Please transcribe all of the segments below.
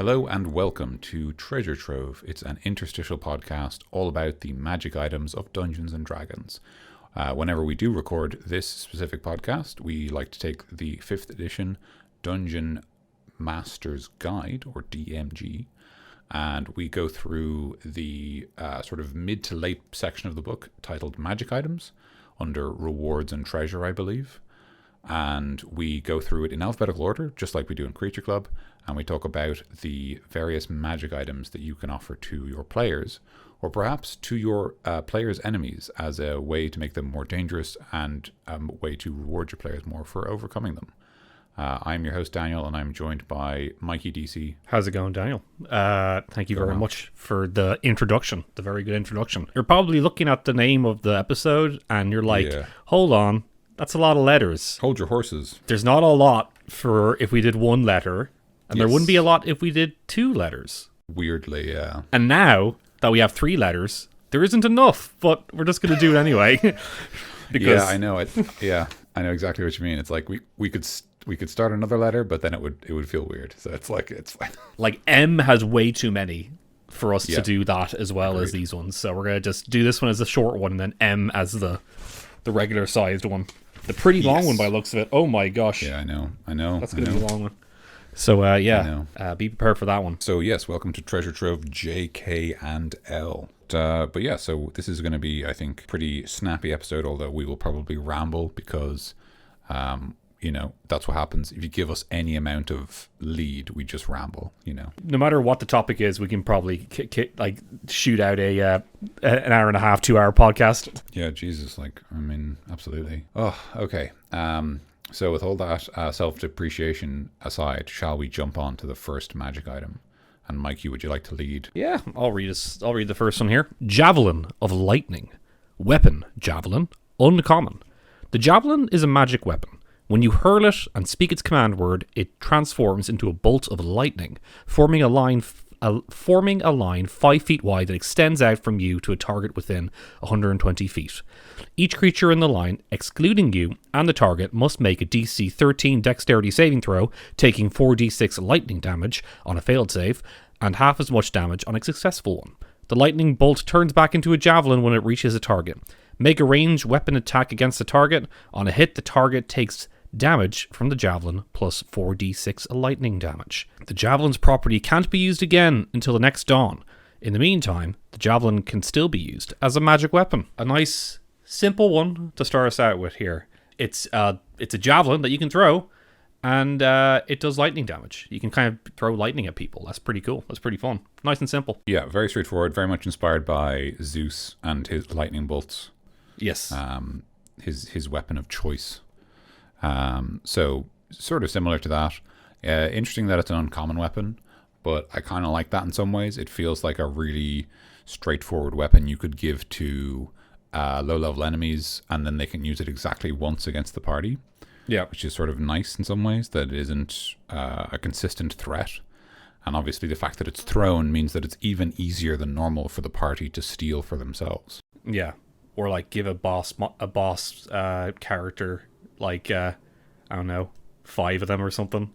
Hello and welcome to Treasure Trove. It's an interstitial podcast all about the magic items of Dungeons and Dragons. Whenever we do record this specific podcast, we like to take the 5th edition Dungeon Master's Guide, or DMG, and we go through the sort of mid to late section of the book titled Magic Items, under Rewards and Treasure, I believe. And we go through it in alphabetical order, just like we do in Creature Club, and we talk about the various magic items that you can offer to your players, or perhaps to your players' enemies, as a way to make them more dangerous and a way to reward your players more for overcoming them. I'm your host, Daniel, and I'm joined by Mikey DC. How's it going, Daniel? Thank you very much for the introduction, the very good introduction. You're probably looking at the name of the episode, and you're like, hold on, that's a lot of letters. Hold your horses. There's not a lot for if we did one letter, and there wouldn't be a lot if we did 2 letters. Weirdly, yeah. And now that we have 3 letters, there isn't enough, but we're just going to do it anyway. Because I know it. Yeah, I know exactly what you mean. It's like we could start another letter, but then it would feel weird. So it's fine. Like M has way too many for us to do that as well as these ones. So we're going to just do this one as a short one, and then M as the regular sized one. The pretty long one by the looks of it. Oh my gosh. Yeah, I know. That's going to be a long one. So, be prepared for that one. So, yes, welcome to Treasure Trove JKL. But yeah, so this is going to be, I think, pretty snappy episode, although we will probably ramble because, that's what happens. If you give us any amount of lead, we just ramble, No matter what the topic is, we can probably shoot out an hour and a half, 2 hour podcast. Yeah, Jesus, absolutely. Oh, okay. So with all that self-depreciation aside, shall we jump on to the first magic item? And Mikey, would you like to lead? Yeah, I'll read the first one here. Javelin of Lightning. Weapon, javelin, uncommon. The javelin is a magic weapon. When you hurl it and speak its command word, it transforms into a bolt of lightning, forming a line 5 feet wide that extends out from you to a target within 120 feet. Each creature in the line, excluding you and the target, must make a DC 13 dexterity saving throw, taking 4d6 lightning damage on a failed save, and half as much damage on a successful one. The lightning bolt turns back into a javelin when it reaches a target. Make a ranged weapon attack against the target. On a hit, the target takes damage from the javelin plus 4d6 lightning damage. The javelin's property can't be used again until the next dawn. In the meantime, the javelin can still be used as a magic weapon. A nice, simple one to start us out with here. It's a javelin that you can throw, and it does lightning damage. You can kind of throw lightning at people. That's pretty cool. That's pretty fun. Nice and simple. Yeah, very straightforward. Very much inspired by Zeus and his lightning bolts. Yes. His weapon of choice. So sort of similar to that. Interesting that it's an uncommon weapon, but I kind of like that in some ways. It feels like a really straightforward weapon you could give to low-level enemies, and then they can use it exactly once against the party. Yeah, which is sort of nice in some ways, that it isn't a consistent threat. And obviously the fact that it's thrown means that it's even easier than normal for the party to steal for themselves. Yeah, or like give a boss character, like I don't know, 5 of them or something.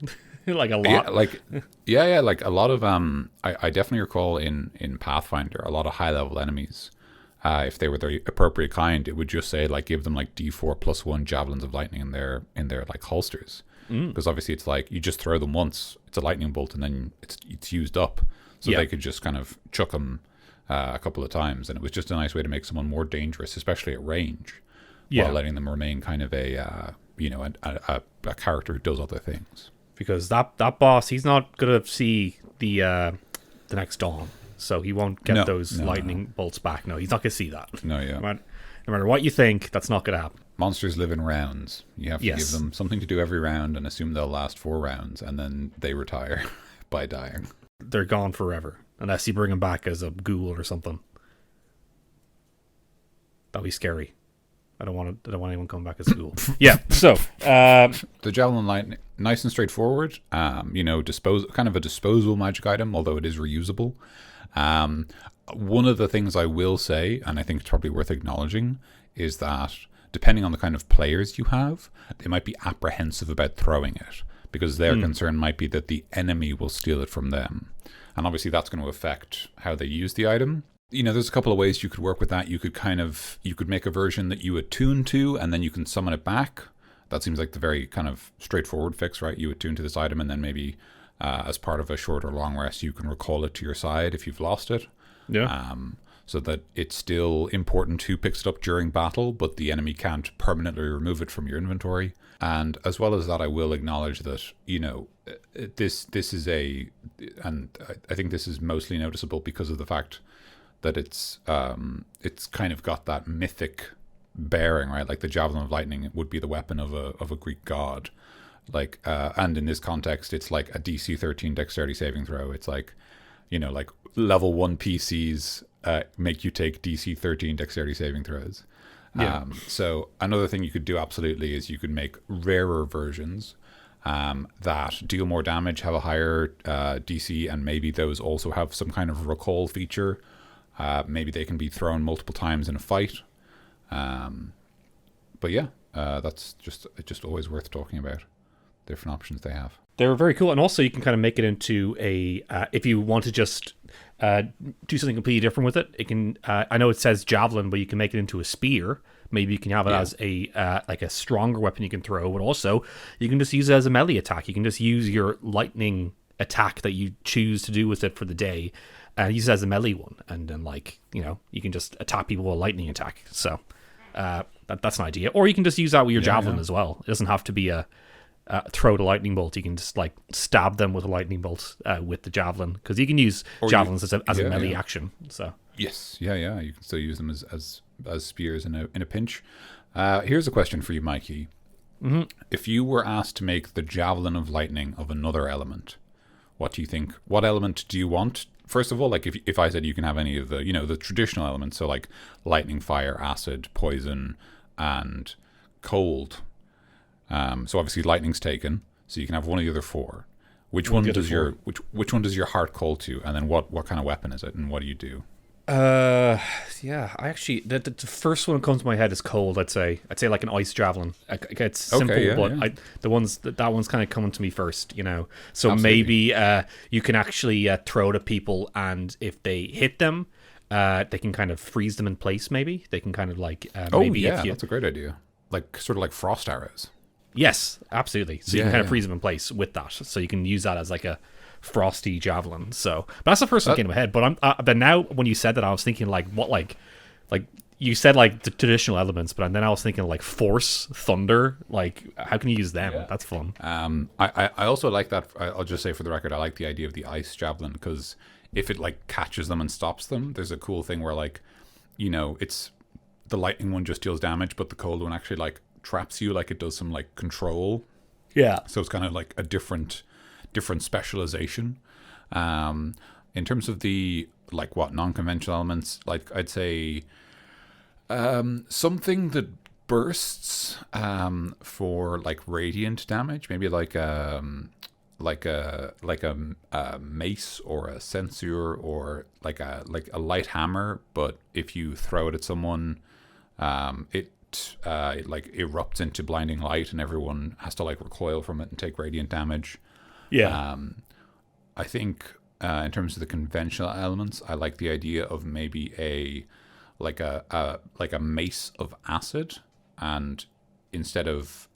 Like a lot. Like a lot of I definitely recall in Pathfinder, a lot of high level enemies, if they were the appropriate kind, it would just say like give them like D4 plus 1 javelins of lightning in their like holsters. Because obviously it's like you just throw them once, it's a lightning bolt, and then it's used up. So they could just kind of chuck them a couple of times, and it was just a nice way to make someone more dangerous, especially at range. While letting them remain kind of a character who does other things. Because that boss, he's not gonna see the next dawn, so he won't get those lightning bolts back. No, he's not gonna see that. No, yeah. No matter what you think, that's not gonna happen. Monsters live in rounds. You have to give them something to do every round and assume they'll last 4 rounds, and then they retire by dying. They're gone forever, unless you bring them back as a ghoul or something. That'd be scary. I don't want anyone coming back as a ghoul. Yeah, so the javelin lightning, nice and straightforward. Kind of a disposable magic item, although it is reusable. One of the things I will say, and I think it's probably worth acknowledging, is that depending on the kind of players you have, they might be apprehensive about throwing it because their concern might be that the enemy will steal it from them. And obviously that's going to affect how they use the item. There's a couple of ways you could work with that. You could make a version that you attune to, and then you can summon it back. That seems like the very kind of straightforward fix, right? You attune to this item, and then maybe as part of a short or long rest, you can recall it to your side if you've lost it. Yeah. So that it's still important who picks it up during battle, but the enemy can't permanently remove it from your inventory. And as well as that, I will acknowledge that, this is and I think this is mostly noticeable because of the fact that it's kind of got that mythic bearing, right? Like the Javelin of Lightning would be the weapon of a Greek god. Like, and in this context, it's like a DC 13 dexterity saving throw. It's like, like level 1 PCs make you take DC 13 dexterity saving throws. Yeah. So another thing you could do absolutely is you could make rarer versions that deal more damage, have a higher DC, and maybe those also have some kind of recall feature. Maybe they can be thrown multiple times in a fight. But yeah, that's just always worth talking about different options they have. They're very cool, and also you can kind of make it into a if you want to just do something completely different with it. It can I know it says javelin, but you can make it into a spear. Maybe you can have it as a like a stronger weapon you can throw, but also you can just use it as a melee attack. You can just use your lightning attack that you choose to do with it for the day, and use it as a melee one, and then you can just attack people with a lightning attack. So that's an idea. Or you can just use that with your javelin as well. It doesn't have to be a throw the lightning bolt. You can just like stab them with a lightning bolt with the javelin, because you can use javelins as a melee action. So yes, you can still use them as spears in a pinch. Here's a question for you, Mikey. Mm-hmm. If you were asked to make the Javelin of Lightning of another element, what do you think? What element do you want? First of all, like if I said you can have any of the the traditional elements, so like lightning, fire, acid, poison, and cold. So obviously lightning's taken, so you can have one of the other four. Which one does your heart call to, and then what kind of weapon is it, and what do you do? I actually the first one that comes to my head is cold. I'd say like an ice javelin. It's simple, but that one's kind of coming to me first. So absolutely. Maybe you can actually throw to people, and if they hit them, they can kind of freeze them in place. Maybe they can kind of like that's a great idea. Like sort of like frost arrows. Yes, absolutely. So you can kind of freeze them in place with that. So you can use that as like a frosty javelin. So, but that's the first one that came to my head. But now when you said that, I was thinking like what like you said like the traditional elements, but then I was thinking like force, thunder. Like how can you use them? That's fun. I also like that. I'll just say for the record, I like the idea of the ice javelin, because if it like catches them and stops them, there's a cool thing where like it's the lightning one just deals damage, but the cold one actually like traps you, like it does some like control. Yeah. So it's kind of like a different specialization. In terms of the like what non-conventional elements, like I'd say something that bursts for like radiant damage, maybe like a mace or a censer, or like a light hammer, but if you throw it at someone, it like erupts into blinding light, and everyone has to like recoil from it and take radiant damage. I think in terms of the conventional elements, I like the idea of maybe a mace of acid, and instead of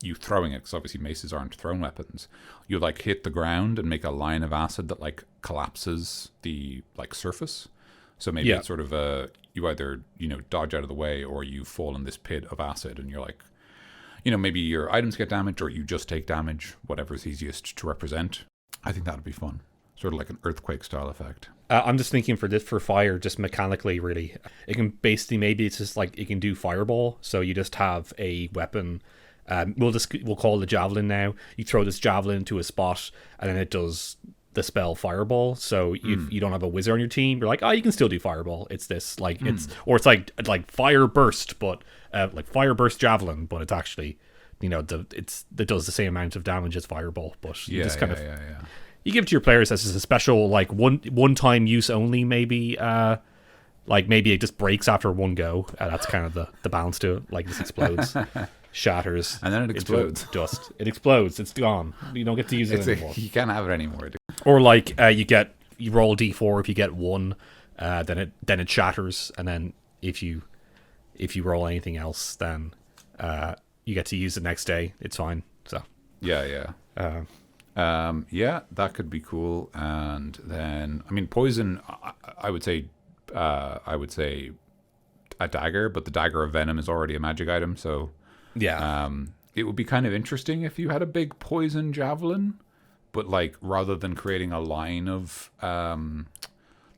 you throwing it, because obviously maces aren't thrown weapons, you like hit the ground and make a line of acid that like collapses the like surface. So maybe it's sort of you either dodge out of the way, or you fall in this pit of acid, and you're like, maybe your items get damaged, or you just take damage, whatever's easiest to represent. I think that would be fun. Sort of like an earthquake style effect. I'm just thinking for fire, just mechanically, really. It can basically, maybe it's just like it can do fireball. So you just have a weapon. We'll call it the javelin now. You throw this javelin into a spot, and then it does the spell fireball. So if you don't have a wizard on your team, you're like, you can still do fireball. It's this like it's like fire burst, but like fire burst javelin, but it's actually it does the same amount of damage as fireball, but you just kind of you give it to your players as a special like one time use only, maybe like maybe it just breaks after one go. That's kind of the balance to it, like this explodes. shatters, And then it explodes. into dust. It explodes. It's gone. You don't get to use it anymore. You can't have it anymore. Or like you roll d4. If you get 1, then it shatters, and then if you roll anything else, then you get to use it next day. It's fine. So Yeah. Yeah, that could be cool. And then, I mean, poison. I would say a dagger, but the dagger of venom is already a magic item. So yeah, it would be kind of interesting if you had a big poison javelin, but like rather than creating a line of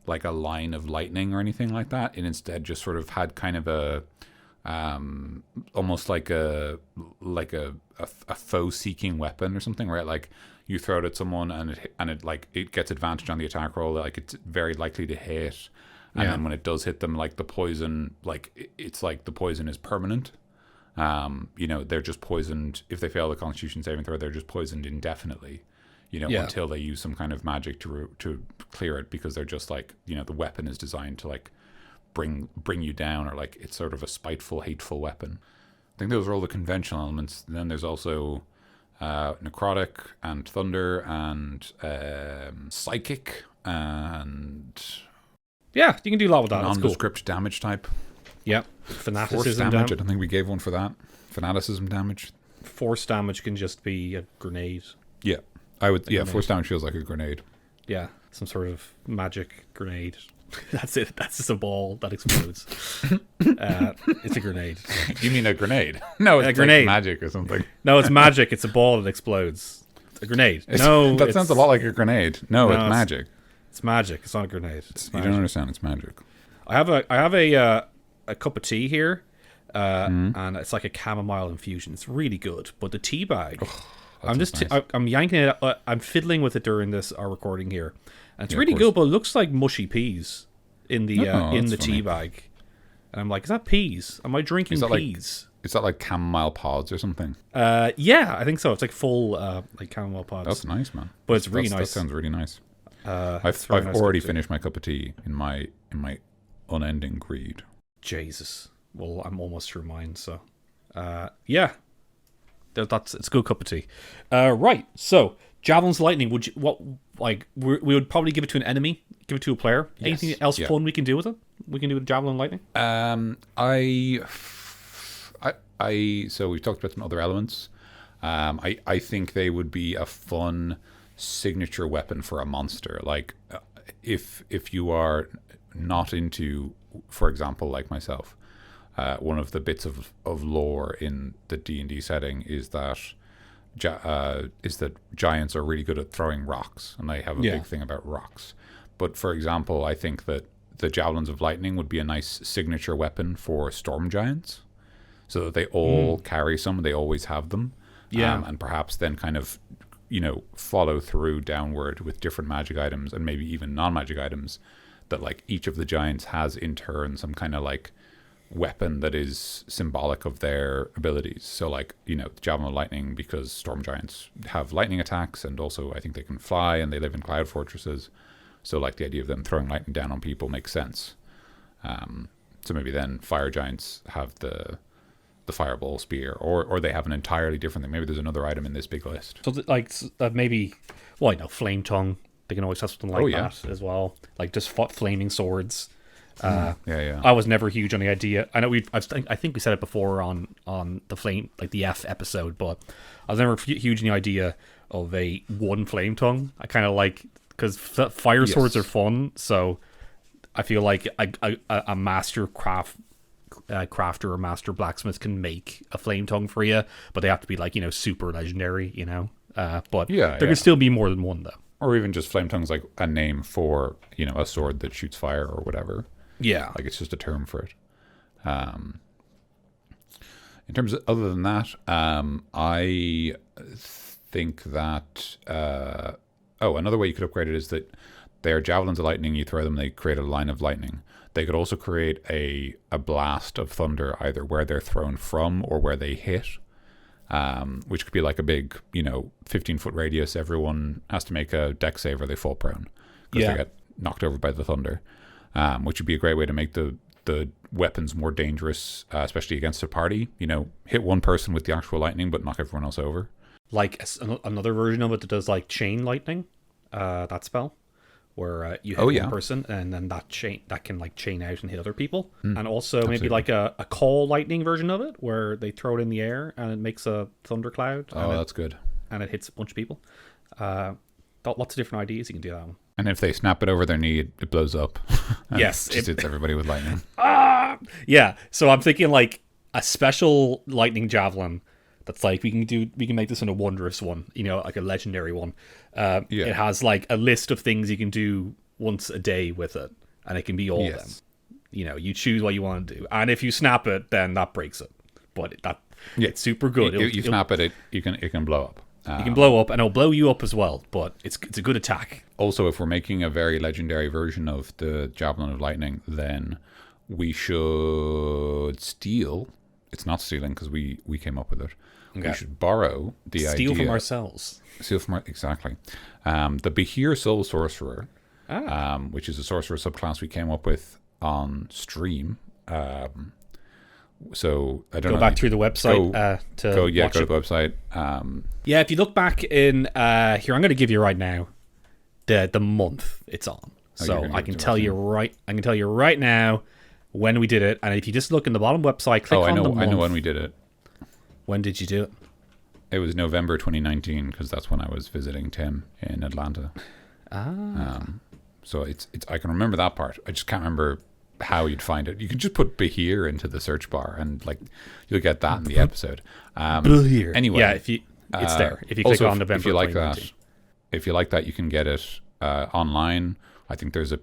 lightning or anything like that, it instead just sort of had kind of a almost like a foe seeking weapon or something, right? Like you throw it at someone and it gets advantage on the attack roll, like it's very likely to hit, and then when it does hit them, like the poison, like it's like the poison is permanent. They're just poisoned if they fail the Constitution saving throw. They're just poisoned indefinitely, until they use some kind of magic to clear it, because they're just like, the weapon is designed to like bring you down, or like it's sort of a spiteful, hateful weapon. I think those are all the conventional elements. And then there's also necrotic and thunder and psychic and you can do a lot with that. nondescript damage type. Yeah, Force fanaticism damage. I don't think we gave one for that. Fanaticism damage. Force damage can just be a grenade. Yeah, I would. Yeah, grenade. force damage feels like a grenade. Yeah, some sort of magic grenade. That's it. That's just a ball that explodes. It's a grenade. You mean a grenade? No, it's a grenade. Like magic or something. No, it's magic. It's a ball that explodes. It's a grenade. That it's sounds a lot like a grenade. No, it's magic. It's magic. It's not a grenade. You don't understand. It's magic. I have a cup of tea here, and it's like a chamomile infusion. It's really good. But the tea bag, I'm yanking it. I'm fiddling with it during our recording here, and it's really good. But it looks like mushy peas in the tea bag, and I'm like, is that peas? Am I drinking peas? Is that like chamomile pods or something? Yeah, I think so. It's like full like chamomile pods. That's nice, man. But it's really nice. That sounds really nice. I've already finished my cup of tea in my unending greed. Jesus. Well, I'm almost through mine, so yeah. It's a good cup of tea. Right. So, Javelin's Lightning, we would probably give it to an enemy, give it to a player. Yes. Anything else fun we can do with it? We can do with Javelin Lightning? So we've talked about some other elements. I think they would be a fun signature weapon for a monster. Like if you are not into, for example, like myself, one of the bits of lore in the D&D setting is that giants are really good at throwing rocks, and they have a big thing about rocks. But for example, I think that the Javelins of Lightning would be a nice signature weapon for storm giants, so that they all carry some, they always have them. And perhaps then kind of, follow through downward with different magic items, and maybe even non-magic items, that like each of the giants has in turn some kind of like weapon that is symbolic of their abilities. So like, the Javelin of Lightning, because storm giants have lightning attacks, and also I think they can fly and they live in cloud fortresses. So like the idea of them throwing lightning down on people makes sense. So maybe then fire giants have the fireball spear, or they have an entirely different thing. Maybe there's another item in this big list. So maybe, flame tongue. They can always have something like that as well. Like just flaming swords. I was never huge on the idea. I know I think we said it before on the flame, like the F episode, but I was never huge in the idea of one flame tongue. I kind of like, because fire swords are fun, so I feel like a master crafter or master blacksmith can make a flame tongue for you, but they have to be like, super legendary, but there can still be more than one though. Or even just flame tongue's like a name for, a sword that shoots fire or whatever. Yeah. Like it's just a term for it. In terms of, other than that, I think that, another way you could upgrade it is that they're Javelins of Lightning, you throw them, they create a line of lightning. They could also create a blast of thunder, either where they're thrown from or where they hit, which could be like a big, 15-foot radius. Everyone has to make a dex save or they fall prone because they get knocked over by the thunder, which would be a great way to make the the weapons more dangerous, especially against a party. You know, hit one person with the actual lightning, but knock everyone else over. Like another version of it that does like chain lightning, that spell, where you hit one person and then that can like chain out and hit other people. And also maybe like a call lightning version of it, where they throw it in the air and it makes a thundercloud. Oh, that's good. And it hits a bunch of people. Lots of different ideas you can do that one. And if they snap it over their knee, it blows up. Yes, it hits everybody with lightning. Yeah, so I'm thinking like a special lightning javelin. That's like we can make this into a wondrous one, you know, like a legendary one. It has like a list of things you can do once a day with it, and it can be all of them. You know, you choose what you want to do, and if you snap it, then that breaks it. But it's super good. You snap it can blow up. You can blow up, and it'll blow you up as well. But it's a good attack. Also, if we're making a very legendary version of the Javelin of Lightning, then we should steal. It's not stealing because we came up with it. Okay. We should borrow the steal idea. From ourselves. Steal from exactly. The Behir Soul Sorcerer, which is a sorcerer subclass we came up with on stream. So I don't know. Go back through the website go to the website. If you look back in here, I'm going to give you right now the month it's on. So I can tell you right now when we did it, and if you just look in the bottom website, click on the month. I know when we did it. When did you do it? It was November 2019 because that's when I was visiting Tim in Atlanta. So it's I can remember that part. I just can't remember how you'd find it. You can just put Behir into the search bar and like you'll get that in the episode. Behir. Anyway, yeah, it's there. If you click on November, if you like that, you can get it online. I think there's a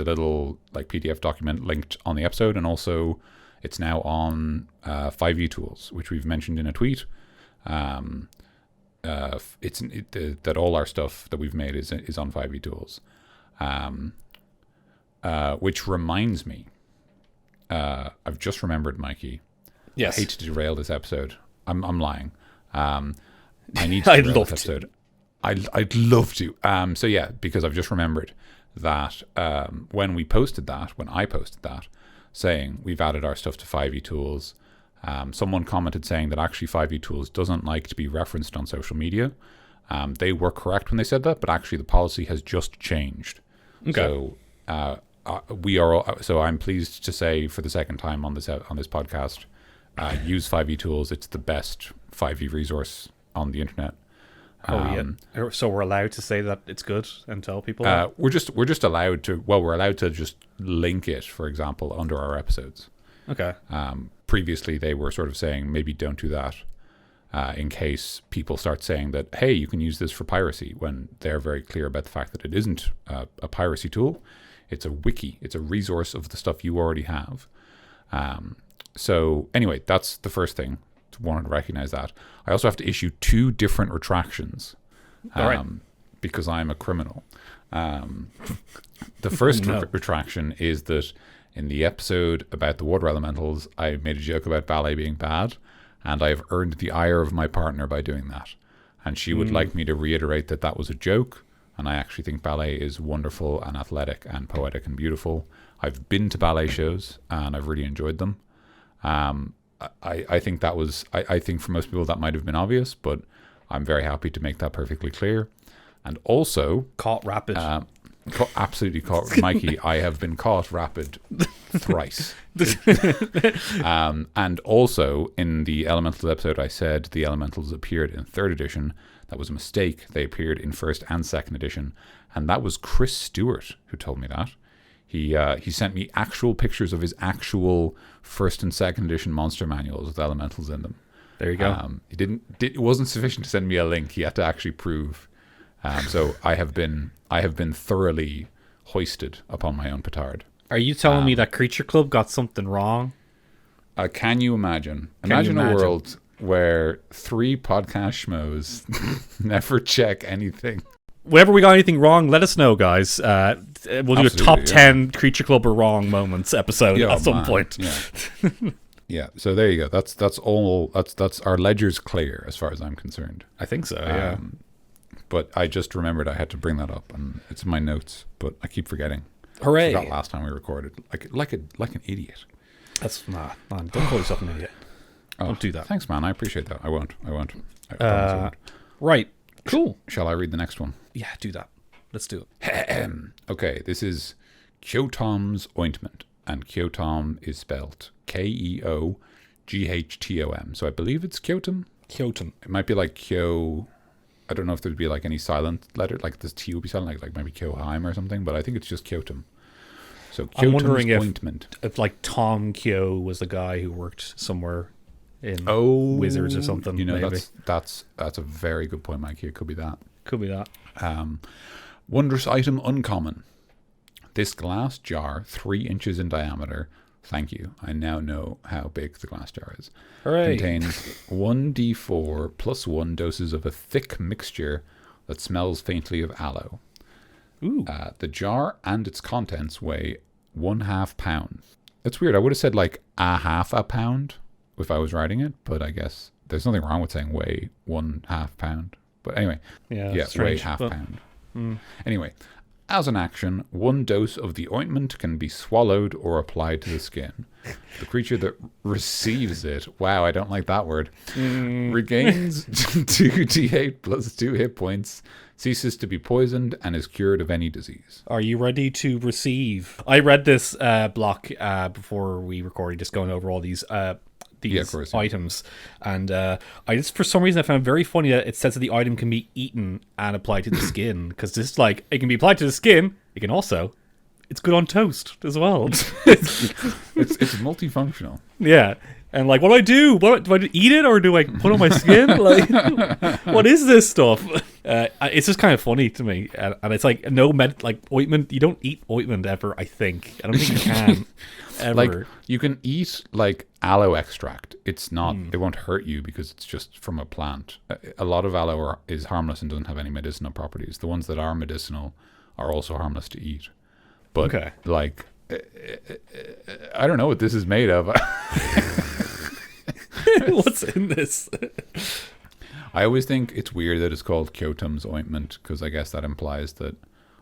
little like PDF document linked on the episode, and also it's now on 5e Tools, which we've mentioned in a tweet. That all our stuff that we've made is on 5e Tools. Which reminds me, I've just remembered, Mikey. Yes. I hate to derail this episode. I'm lying. I need to derail this episode. I'd love to. So yeah, because I've just remembered that when I posted that, saying we've added our stuff to 5e Tools, someone commented saying that actually 5e Tools doesn't like to be referenced on social media. They were correct when they said that, but actually the policy has just changed. Okay. So I'm pleased to say for the second time on this podcast, use 5e Tools. It's the best 5e resource on the internet. So we're allowed to say that it's good and tell people. We're just allowed to. Well, we're allowed to just link it, for example, under our episodes. Okay. Previously, they were sort of saying maybe don't do that, in case people start saying that hey, you can use this for piracy, when they're very clear about the fact that it isn't a piracy tool. It's a wiki. It's a resource of the stuff you already have. So anyway, that's the first thing. Wanted to recognize that. I also have to issue 2 different retractions because I'm a criminal. The first retraction is that in the episode about the water elementals, I made a joke about ballet being bad, and I have earned the ire of my partner by doing that. And she would like me to reiterate that was a joke, and I actually think ballet is wonderful and athletic and poetic and beautiful. I've been to ballet shows, and I've really enjoyed them. I think that was, I think for most people that might have been obvious, but I'm very happy to make that perfectly clear. And also... Caught rapid. Absolutely caught. Mikey, I have been caught rapid thrice. And also, in the Elementals episode, I said the Elementals appeared in 3rd edition. That was a mistake. They appeared in 1st and 2nd edition. And that was Chris Stewart who told me that. He sent me actual pictures of his actual 1st and 2nd edition monster manuals with elementals in them. There you go. It wasn't sufficient to send me a link. He had to actually prove. So I have been thoroughly hoisted upon my own petard. Are you telling me that Creature Club got something wrong? Can you imagine? Imagine a world where 3 podcast schmoes never check anything. Whenever we got anything wrong, let us know, guys. We'll do a top 10 Creature Club are wrong moments episode at some point. Yeah. Yeah. So there you go. That's all. That's our ledger's clear as far as I'm concerned. I think so. Yeah. But I just remembered I had to bring that up, and it's in my notes, but I keep forgetting. Hooray! Forgot last time we recorded. Like an idiot. That's nah. Don't call yourself an idiot. Don't do that. Thanks, man. I appreciate that. I won't. I promise I won't. Right. Cool. Shall I read the next one? Yeah, do that. Let's do it. Okay, this is Kyotom's ointment, and Kyotom is spelled Keoghtom. So I believe it's Kyotom. Kyotom. It might be like Kyo. I don't know if there'd be like any silent letter, like this T would be silent, like maybe Kyoheim or something, but I think it's just Kyotom. So Kyotom's I'm wondering ointment. if like Tom Kyo was the guy who worked somewhere in Wizards or something. You know, maybe. that's a very good point, Mikey. It could be that. Could be that. Wondrous item uncommon. This glass jar, 3 inches in diameter. Thank you. I now know how big the glass jar is. Hooray. Contains 1d4 plus 1 doses of a thick mixture that smells faintly of aloe. Ooh. The jar and its contents weigh 1/2 pound. It's weird. I would have said like a half a pound if I was writing it, but I guess there's nothing wrong with saying weigh 1/2 pound. But anyway, weigh strange, half but- pound. Anyway, as an action, 1 dose of the ointment can be swallowed or applied to the skin. The creature that receives it, wow, I don't like that word, regains 2d8 plus 2 hit points, ceases to be poisoned, and is cured of any disease. Are you ready to receive? I read this block before we recorded, just going over all these of course, yeah. items, and I just, for some reason, I found it very funny that it says that the item can be eaten and applied to the skin, because this, like, it can be applied to the skin. It can also, it's good on toast as well. It's multifunctional. Yeah. And like, what do I do? What do I eat it, or do I put it on my skin? Like, what is this stuff? It's just kind of funny to me, and it's like ointment. You don't eat ointment ever. I think I don't think you can ever. Like, you can eat like aloe extract. It's not. It won't hurt you because it's just from a plant. A lot of aloe is harmless and doesn't have any medicinal properties. The ones that are medicinal are also harmless to eat. But like, I don't know what this is made of. What's in this? I always think it's weird that it's called Kyotom's ointment, because I guess that implies that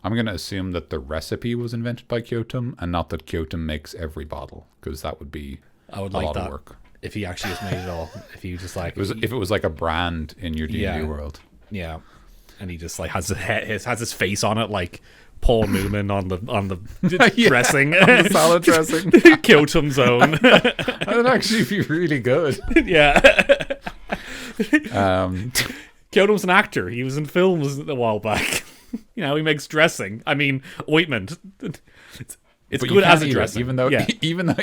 I'm going to assume that the recipe was invented by Kyotom and not that Kyotom makes every bottle, because that would be a lot of work. If he actually just made it all. If he just like if it was like a brand in your D&D world. Yeah. And he just like has his face on it, like Paul Newman on the dressing, on the salad dressing. Kyotom's own. That'd actually be really good. Yeah. Kyotom's an actor. He was in films a while back. You know, he makes dressing. I mean, ointment. It's good as a dressing, even though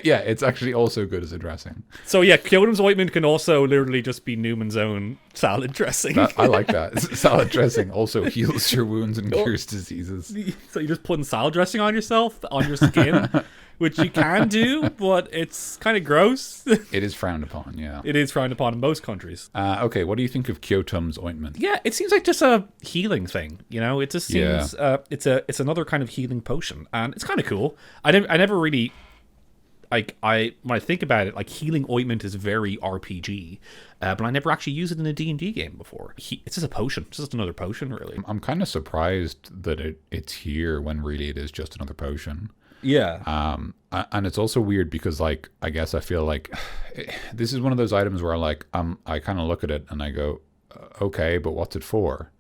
it's actually also good as a dressing. So yeah, Kyotom's ointment can also literally just be Newman's own salad dressing. I like that. Salad dressing also heals your wounds and cures diseases. So you're just putting salad dressing on yourself, on your skin, which you can do, but it's kind of gross. It is frowned upon, yeah. It is frowned upon in most countries. Okay, what do you think of Kyotom's ointment? Yeah, it seems like just a healing thing. You know, it just seems it's another kind of healing potion, and it's kind of cool. I never really when I think about it, like, healing ointment is very RPG, but I never actually used it in a D&D game before. It's just a potion. It's just another potion, really. I'm kind of surprised that it's here when really it is just another potion. Yeah. And it's also weird because, like, I guess I feel like this is one of those items where, like, I kind of look at it and I go, okay, but what's it for?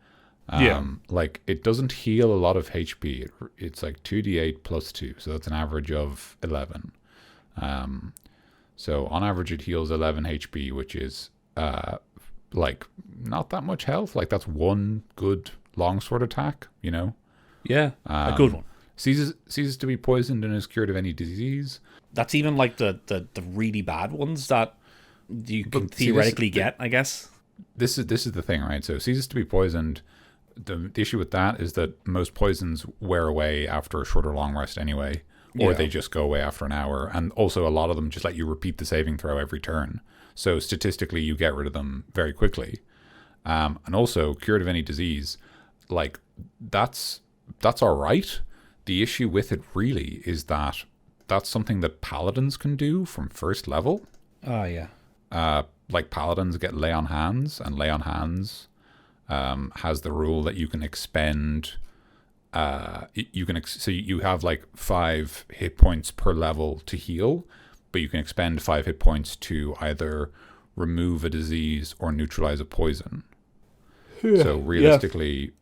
Like, it doesn't heal a lot of HP. It's like 2d8 plus 2, so that's an average of 11. So on average it heals 11 HP, which is like not that much health. Like, that's one good longsword attack, you know? Yeah, a good one. Ceases to be poisoned and is cured of any disease. That's even like the really bad ones that you can theoretically get, I guess. This is the thing, right? So ceases to be poisoned. The issue with that is that most poisons wear away after a short or long rest anyway, or they just go away after an hour. And also a lot of them just let you repeat the saving throw every turn. So statistically, you get rid of them very quickly. And also cured of any disease, like, that's all right. The issue with it really is that that's something that paladins can do from first level. Oh, yeah. Like, paladins get lay on hands, and lay on hands has the rule that you can expend so you have like 5 hit points per level to heal, but you can expend 5 hit points to either remove a disease or neutralize a poison. So realistically,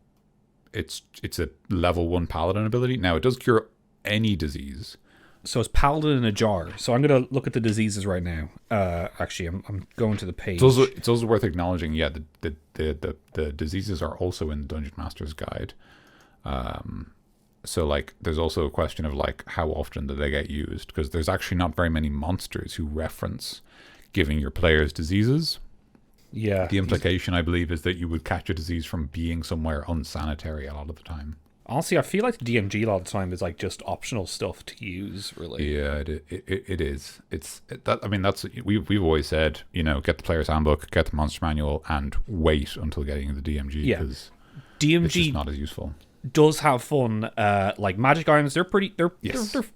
it's a level 1 paladin ability. Now it does cure any disease. So it's paladin in a jar. So I'm gonna look at the diseases right now. Actually, I'm going to the page. It's also worth acknowledging. Yeah, the diseases are also in the Dungeon Master's Guide. So like, there's also a question of like how often do they get used, because there's actually not very many monsters who reference giving your players diseases. Yeah. The implication, I believe, is that you would catch a disease from being somewhere unsanitary a lot of the time. Honestly, I feel like DMG a lot of the time is like just optional stuff to use, really. Yeah, it is. That's we've always said, get the player's handbook, get the monster manual, and wait until getting the DMG, because DMG it's just not as useful. Does have fun, like magic items. They're pretty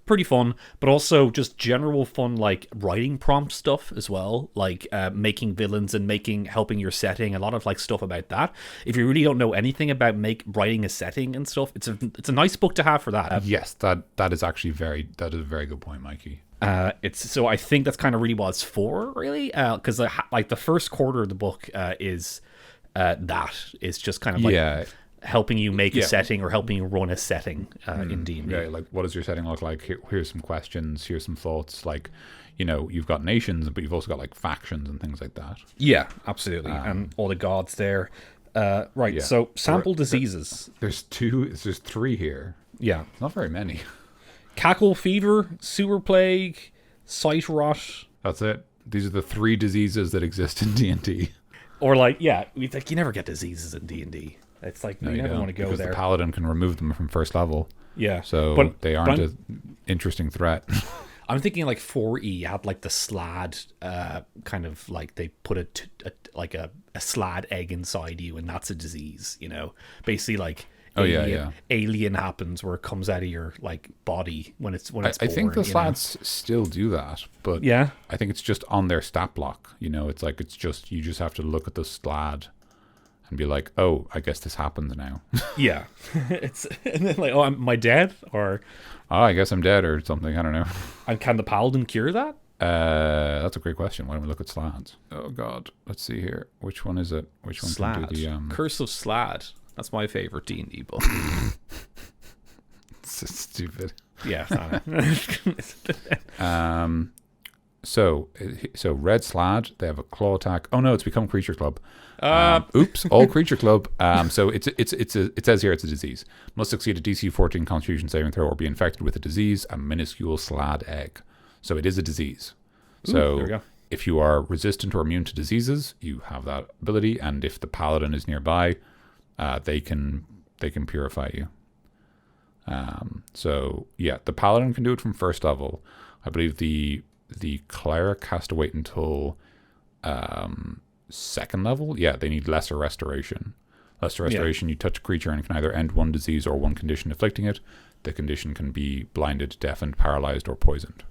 pretty fun, but also just general fun, like writing prompt stuff as well, like making villains and helping your setting. A lot of like stuff about that. If you really don't know anything about writing a setting and stuff, it's a nice book to have for that. Yes, that is actually a very good point, Mikey. So I think that's kind of really what it's for, really, because like the first quarter of the book is just kind of like helping you make a setting or helping you run a setting in D&D. Yeah, like what does your setting look like? Here's some questions, here's some thoughts. Like, you've got nations, but you've also got like factions and things like that. Yeah, absolutely. And all the gods there. Right, yeah. So sample diseases. There's 3 here. Yeah. Not very many. Cackle fever, sewer plague, sight rot. That's it. These are the 3 diseases that exist in D&D. Or like, you never get diseases in D&D. It's like you never want to go because there. The paladin can remove them from first level. Yeah. So they aren't an interesting threat. I'm thinking like 4E had like the slad kind of like they put a slad egg inside you, and that's a disease, Basically like alien happens where it comes out of your like body when it's born. I think the slads still do that, but I think it's just on their stat block. It's like you just have to look at the slad and be like, oh, I guess this happens now. Yeah. And then like, oh, am I dead? Or I guess I'm dead or something. I don't know. And can the paladin cure that? That's a great question. Why don't we look at slads? Oh God, let's see here. Which one is it? Which one Slad. can do the Curse of Slad? That's my favorite D&D book. It's so stupid. Yeah. So red slad, they have a claw attack. Oh no, it's become creature club. Oops, all creature club. So it says here it's a disease. Must succeed a DC 14 Constitution saving throw or be infected with a disease, a minuscule slad egg. So it is a disease. So there we go. If you are resistant or immune to diseases, you have that ability, and if the paladin is nearby, they can purify you. So yeah, the paladin can do it from first level. I believe the cleric has to wait until second level. Yeah, they need lesser restoration. Lesser restoration, you touch a creature and it can either end one disease or one condition afflicting it. The condition can be blinded, deafened, paralyzed, or poisoned.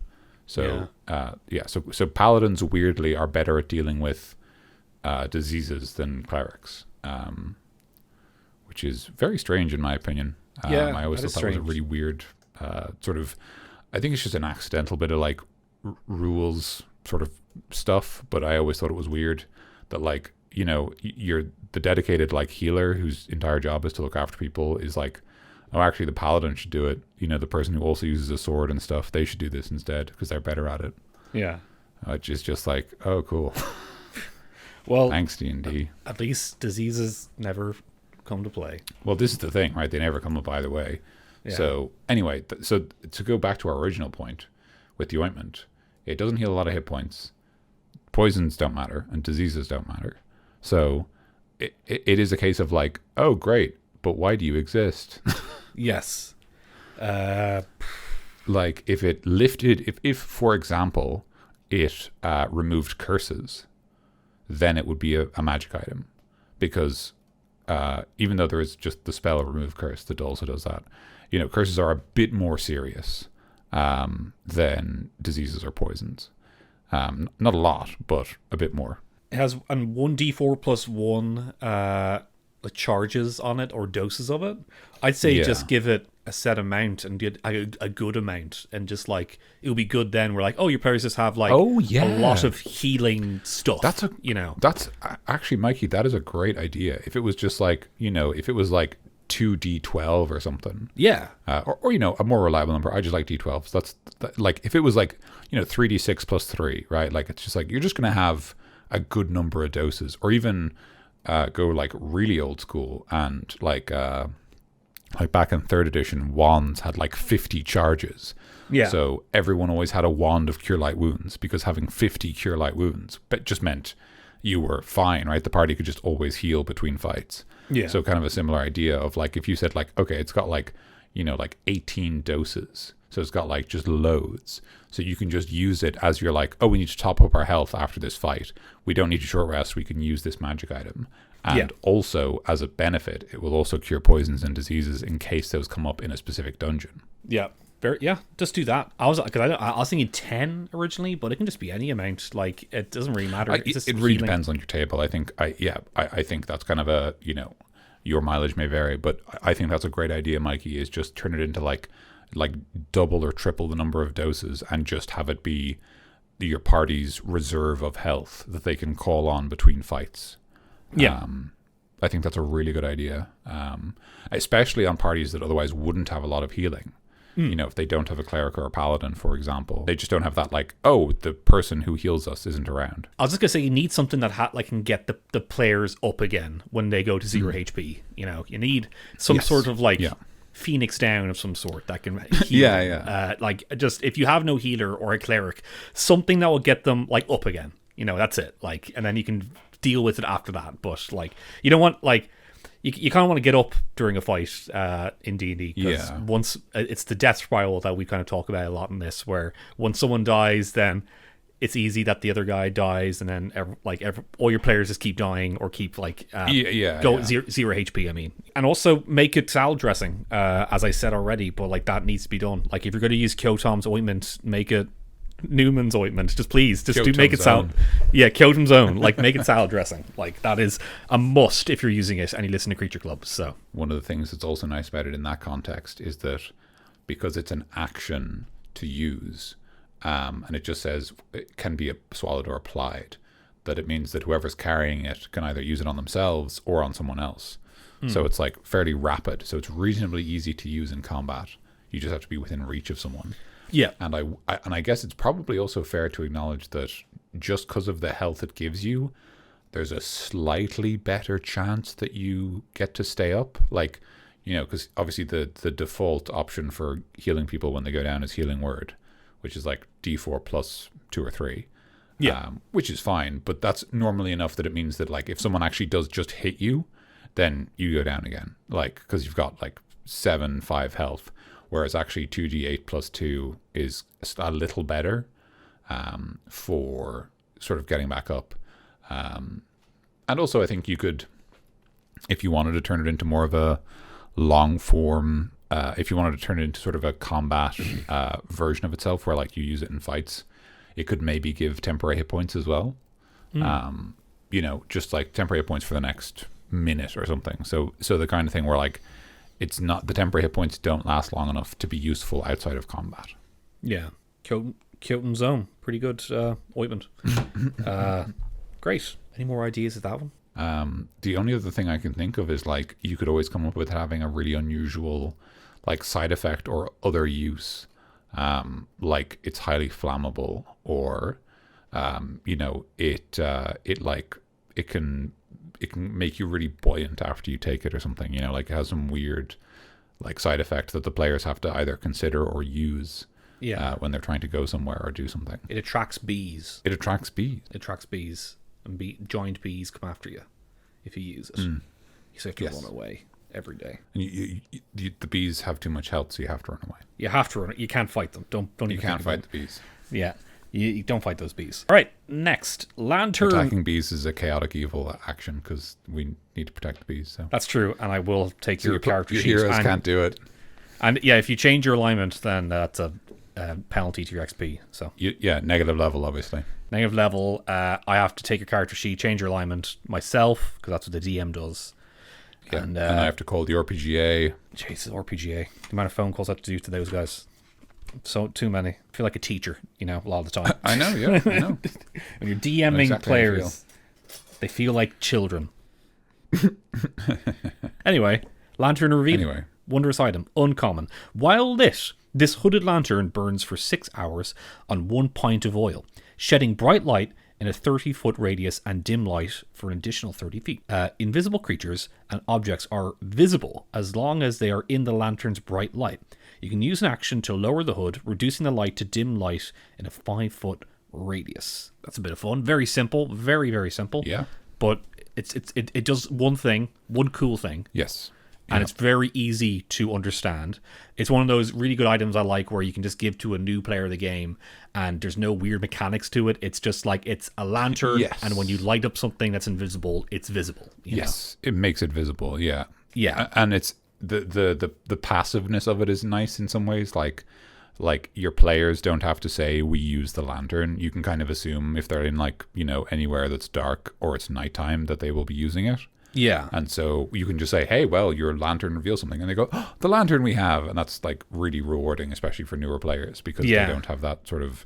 So so paladins weirdly are better at dealing with diseases than clerics, which is very strange in my opinion. I always thought that was a really weird sort of. I think it's just an accidental bit of like rules sort of stuff, but I always thought it was weird that like you're the dedicated like healer whose entire job is to look after people is like, oh, actually the paladin should do it. The person who also uses a sword and stuff, they should do this instead because they're better at it. Yeah. Which is just like, oh, cool. Well, thanks D&D. At least diseases never come to play. Well, this is the thing, right? They never come up either way. Yeah. So anyway, so to go back to our original point with the ointment, it doesn't heal a lot of hit points. Poisons don't matter and diseases don't matter. So it is a case of like, oh, great, but why do you exist? Yes. Like if it lifted, if for example, it removed curses, then it would be a magic item. Because even though there is just the spell remove curse that also does that, curses are a bit more serious than diseases or poisons. Not a lot, but a bit more. It has 1d4 plus 1 charges on it or doses of it. I'd say Yeah. just give it a set amount and get a good amount, and just like it'll be good. Then we're like, oh, your players just have like Oh, yeah. a lot of healing stuff. That's That's actually, Mikey. That is a great idea. If it was just like if it was like 2d12 or something, yeah, or a more reliable number. I just like d12s. Like if it was like 3d6 plus 3, right? Like it's just like you're just gonna have a good number of doses, or even go like really old school and like back in 3rd edition, wands had like 50 charges. yeah. So everyone always had a wand of cure light wounds, because having 50 cure light wounds just meant you were fine, right? The party could just always heal between fights. Yeah. So kind of a similar idea of like if you said like, okay, it's got like like 18 doses, so it's got like just loads. So you can just use it as you're like, oh, we need to top up our health after this fight. We don't need a short rest. We can use this magic item. And also, as a benefit, it will also cure poisons and diseases in case those come up in a specific dungeon. Yeah. Just do that. I was thinking 10 originally, but it can just be any amount. Like it doesn't really matter. It really depends on your table. I think I think that's kind of a your mileage may vary, but I think that's a great idea, Mikey. Is just turn it into like double or triple the number of doses, and just have it be your party's reserve of health that they can call on between fights. Yeah. I think that's a really good idea, especially on parties that otherwise wouldn't have a lot of healing. If they don't have a cleric or a paladin, for example, they just don't have that like, oh, the person who heals us isn't around. I was just gonna say you need something that can get the players up again when they go to 0 HP. You need some sort of like Phoenix down of some sort that can heal. Like just if you have no healer or a cleric, something that will get them like up again. That's it. Like, and then you can deal with it after that. But like, you don't want like. You kind of want to get up during a fight in D&D, because once it's the death spiral that we kind of talk about a lot in this, where once someone dies, then it's easy that the other guy dies, and then all your players just keep dying or keep like zero HP. I mean, and also make it salad dressing, as I said already, but like that needs to be done. Like if you're going to use Kyotom's ointment, make it Newman's ointment. Just please, make it salad. Yeah, Kyotom's own. Like make it salad dressing. Like that is a must if you're using it and you listen to Creature Clubs. So one of the things that's also nice about it in that context is that because it's an action to use, and it just says it can be swallowed or applied, that it means that whoever's carrying it can either use it on themselves or on someone else. So it's like fairly rapid. So it's reasonably easy to use in combat. You just have to be within reach of someone. Yeah. And I guess it's probably also fair to acknowledge that just because of the health it gives you, there's a slightly better chance that you get to stay up. Like, because obviously the default option for healing people when they go down is Healing Word, which is like D4 plus 2 or 3. Yeah. Which is fine, but that's normally enough that it means that like if someone actually does just hit you, then you go down again. Like, because you've got like 5 health. Whereas actually 2d8 plus 2 is a little better for sort of getting back up. And also I think you could, if you wanted to turn it into more of a long form, if you wanted to turn it into sort of a combat version of itself where like you use it in fights, it could maybe give temporary hit points as well. Just like temporary hit points for the next minute or something. So the kind of thing where like, it's not, the temporary hit points don't last long enough to be useful outside of combat. Yeah. Kyotom's own. Pretty good ointment. Great. Any more ideas of that one? The only other thing I can think of is like you could always come up with having a really unusual like side effect or other use. Like it's highly flammable, or it can make you really buoyant after you take it or something, like it has some weird like side effect that the players have to either consider or use when they're trying to go somewhere or do something. It attracts bees. It attracts bees. And giant bees come after you if you use it. You have to run away every day. And the bees have too much health, so you have to run away. You have to run. You can't fight them. Don't even. You can't fight the bees. Yeah. You don't fight those bees. All right, next. Lantern. Attacking bees is a chaotic evil action because we need to protect the bees. So that's true, and I will take your character sheet. Your heroes can't do it. And yeah, if you change your alignment, then that's a penalty to your XP. So negative level, obviously. Negative level. I have to take your character sheet, change your alignment myself, because that's what the DM does. Yeah. And I have to call the RPGA. Jesus, RPGA. The amount of phone calls I have to do to those guys. So too many. I feel like a teacher, a lot of the time. I know, yeah, I know. When you're DMing Exactly how you players, they feel like children. Anyway, lantern reveal. Anyway. Wondrous item, uncommon. While lit, this hooded lantern burns for 6 hours on 1 pint of oil, shedding bright light in a 30-foot radius and dim light for an additional 30 feet. Invisible creatures and objects are visible as long as they are in the lantern's bright light. You can use an action to lower the hood, reducing the light to dim light in a 5-foot radius. That's a bit of fun. Very simple. Very, very simple. Yeah. But it does one thing, one cool thing. Yes. And it's very easy to understand. It's one of those really good items I like where you can just give to a new player of the game and there's no weird mechanics to it. It's just like it's a lantern, and when you light up something that's invisible, it's visible. Yes, it makes it visible, yeah. Yeah. And it's the passiveness of it is nice in some ways. Like your players don't have to say we use the lantern. You can kind of assume if they're in anywhere that's dark or it's nighttime that they will be using it. Yeah. And so you can just say, hey, well, your lantern reveals something. And they go, oh, the lantern we have. And that's like really rewarding, especially for newer players because they don't have that sort of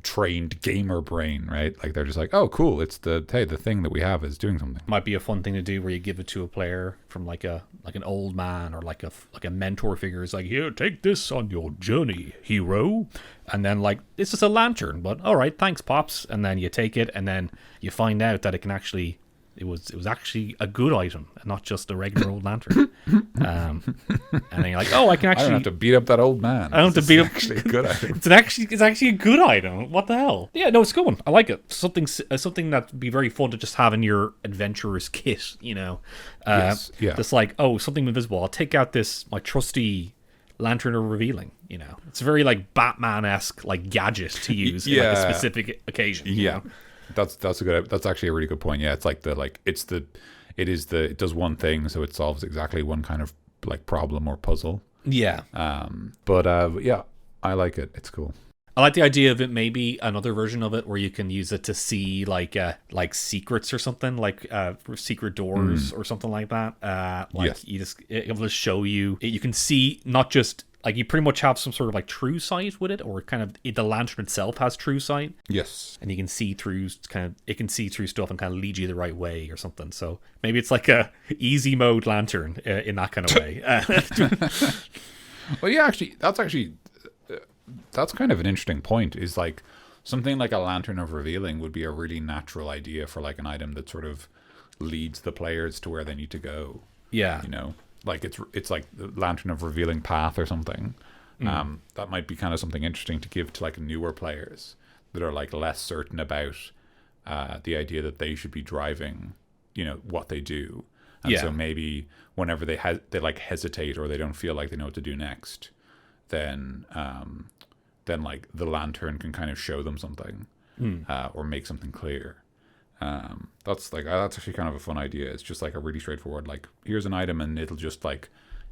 trained gamer brain, right? Like they're just like, oh, cool. It's the thing that we have is doing something. Might be a fun thing to do where you give it to a player from like an old man or like a mentor figure. It's like, here, take this on your journey, hero. And then it's just a lantern, but all right, thanks, Pops. And then you take it and then you find out that it can actually... It was actually a good item and not just a regular old lantern. And then you're like, oh, I don't have to beat up that old man. I don't have to beat up. Actually a good item. It's actually a good item. What the hell? Yeah, no, it's a good one. I like it. Something that'd be very fun to just have in your adventurer's kit. Yes, yeah. Just like, oh, something invisible. I'll take out my trusty lantern of revealing. It's very like Batman-esque gadget to use in a specific occasion. Yeah. That's actually a really good point. Yeah, it's like it does one thing, so it solves exactly one kind of problem or puzzle. Yeah. But yeah, I like it. It's cool. I like the idea of it. Maybe another version of it where you can use it to see like secrets or something, secret doors or something like that. It will show you. You can see not just. You pretty much have some sort of true sight with it, or kind of the lantern itself has true sight. Yes. And you can see through it can see through stuff and kind of lead you the right way or something. So maybe it's like a easy mode lantern in that kind of way. Well, yeah, that's kind of an interesting point. Is something like a lantern of revealing would be a really natural idea for an item that sort of leads the players to where they need to go. Yeah. It's like the lantern of revealing path or something. That might be kind of something interesting to give to newer players that are less certain about the idea that they should be driving, what they do. And so maybe whenever they hesitate or they don't feel like they know what to do next, then the lantern can kind of show them something or make something clear. That's actually kind of a fun idea. It's just a really straightforward here's an item and it'll just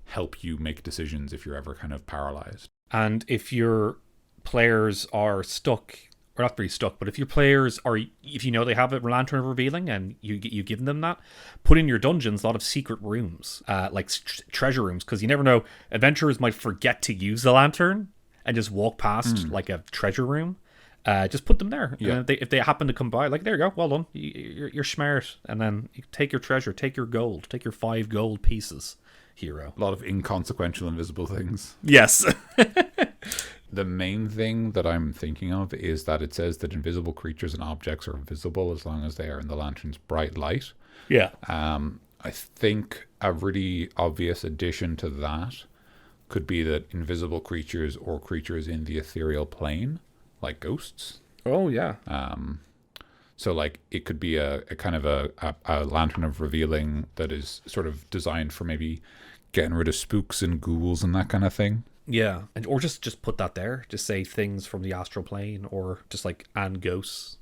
help you make decisions if you're ever kind of paralyzed. And if your players are stuck, or not really stuck, but if your players are, if they have a lantern revealing and you give them that, put in your dungeons a lot of secret rooms, treasure rooms, because you never know, adventurers might forget to use the lantern and just walk past a treasure room. Just put them there. Yeah. And if they happen to come by, there you go, well done. You're smart. And then you take your treasure, take your gold, take your 5 gold pieces, hero. A lot of inconsequential invisible things. Yes. The main thing that I'm thinking of is that it says that invisible creatures and objects are visible as long as they are in the lantern's bright light. Yeah. I think a really obvious addition to that could be that invisible creatures or creatures in the ethereal plane, like ghosts. Oh, yeah. So it could be a kind of a lantern of revealing that is sort of designed for maybe getting rid of spooks and ghouls and that kind of thing. Yeah. Or just put that there. Just say things from the astral plane, or just and ghosts.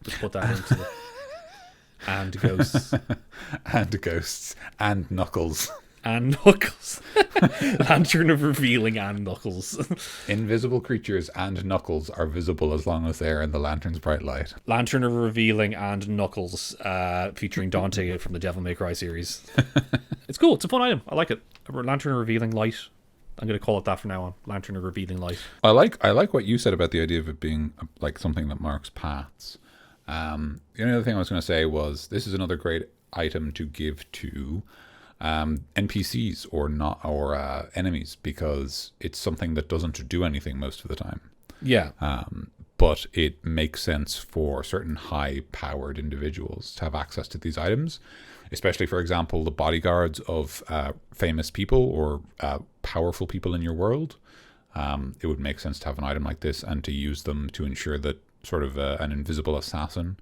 Just put that into and ghosts. And ghosts. And knuckles. and Knuckles. Lantern of Revealing and Knuckles. Invisible creatures and Knuckles are visible as long as they're in the lantern's bright light. Lantern of Revealing and Knuckles, featuring Dante from the Devil May Cry series. It's cool. It's a fun item. I like it. Lantern of Revealing Light. I'm going to call it that from now on. Lantern of Revealing Light. I like what you said about the idea of it being like something that marks paths. The only other thing I was going to say was this is another great item to give to NPCs or enemies, because it's something that doesn't do anything most of the time. Yeah. But it makes sense for certain high-powered individuals to have access to these items, especially, for example, the bodyguards of famous people or powerful people in your world. It would make sense to have an item like this and to use them to ensure that sort of an invisible assassin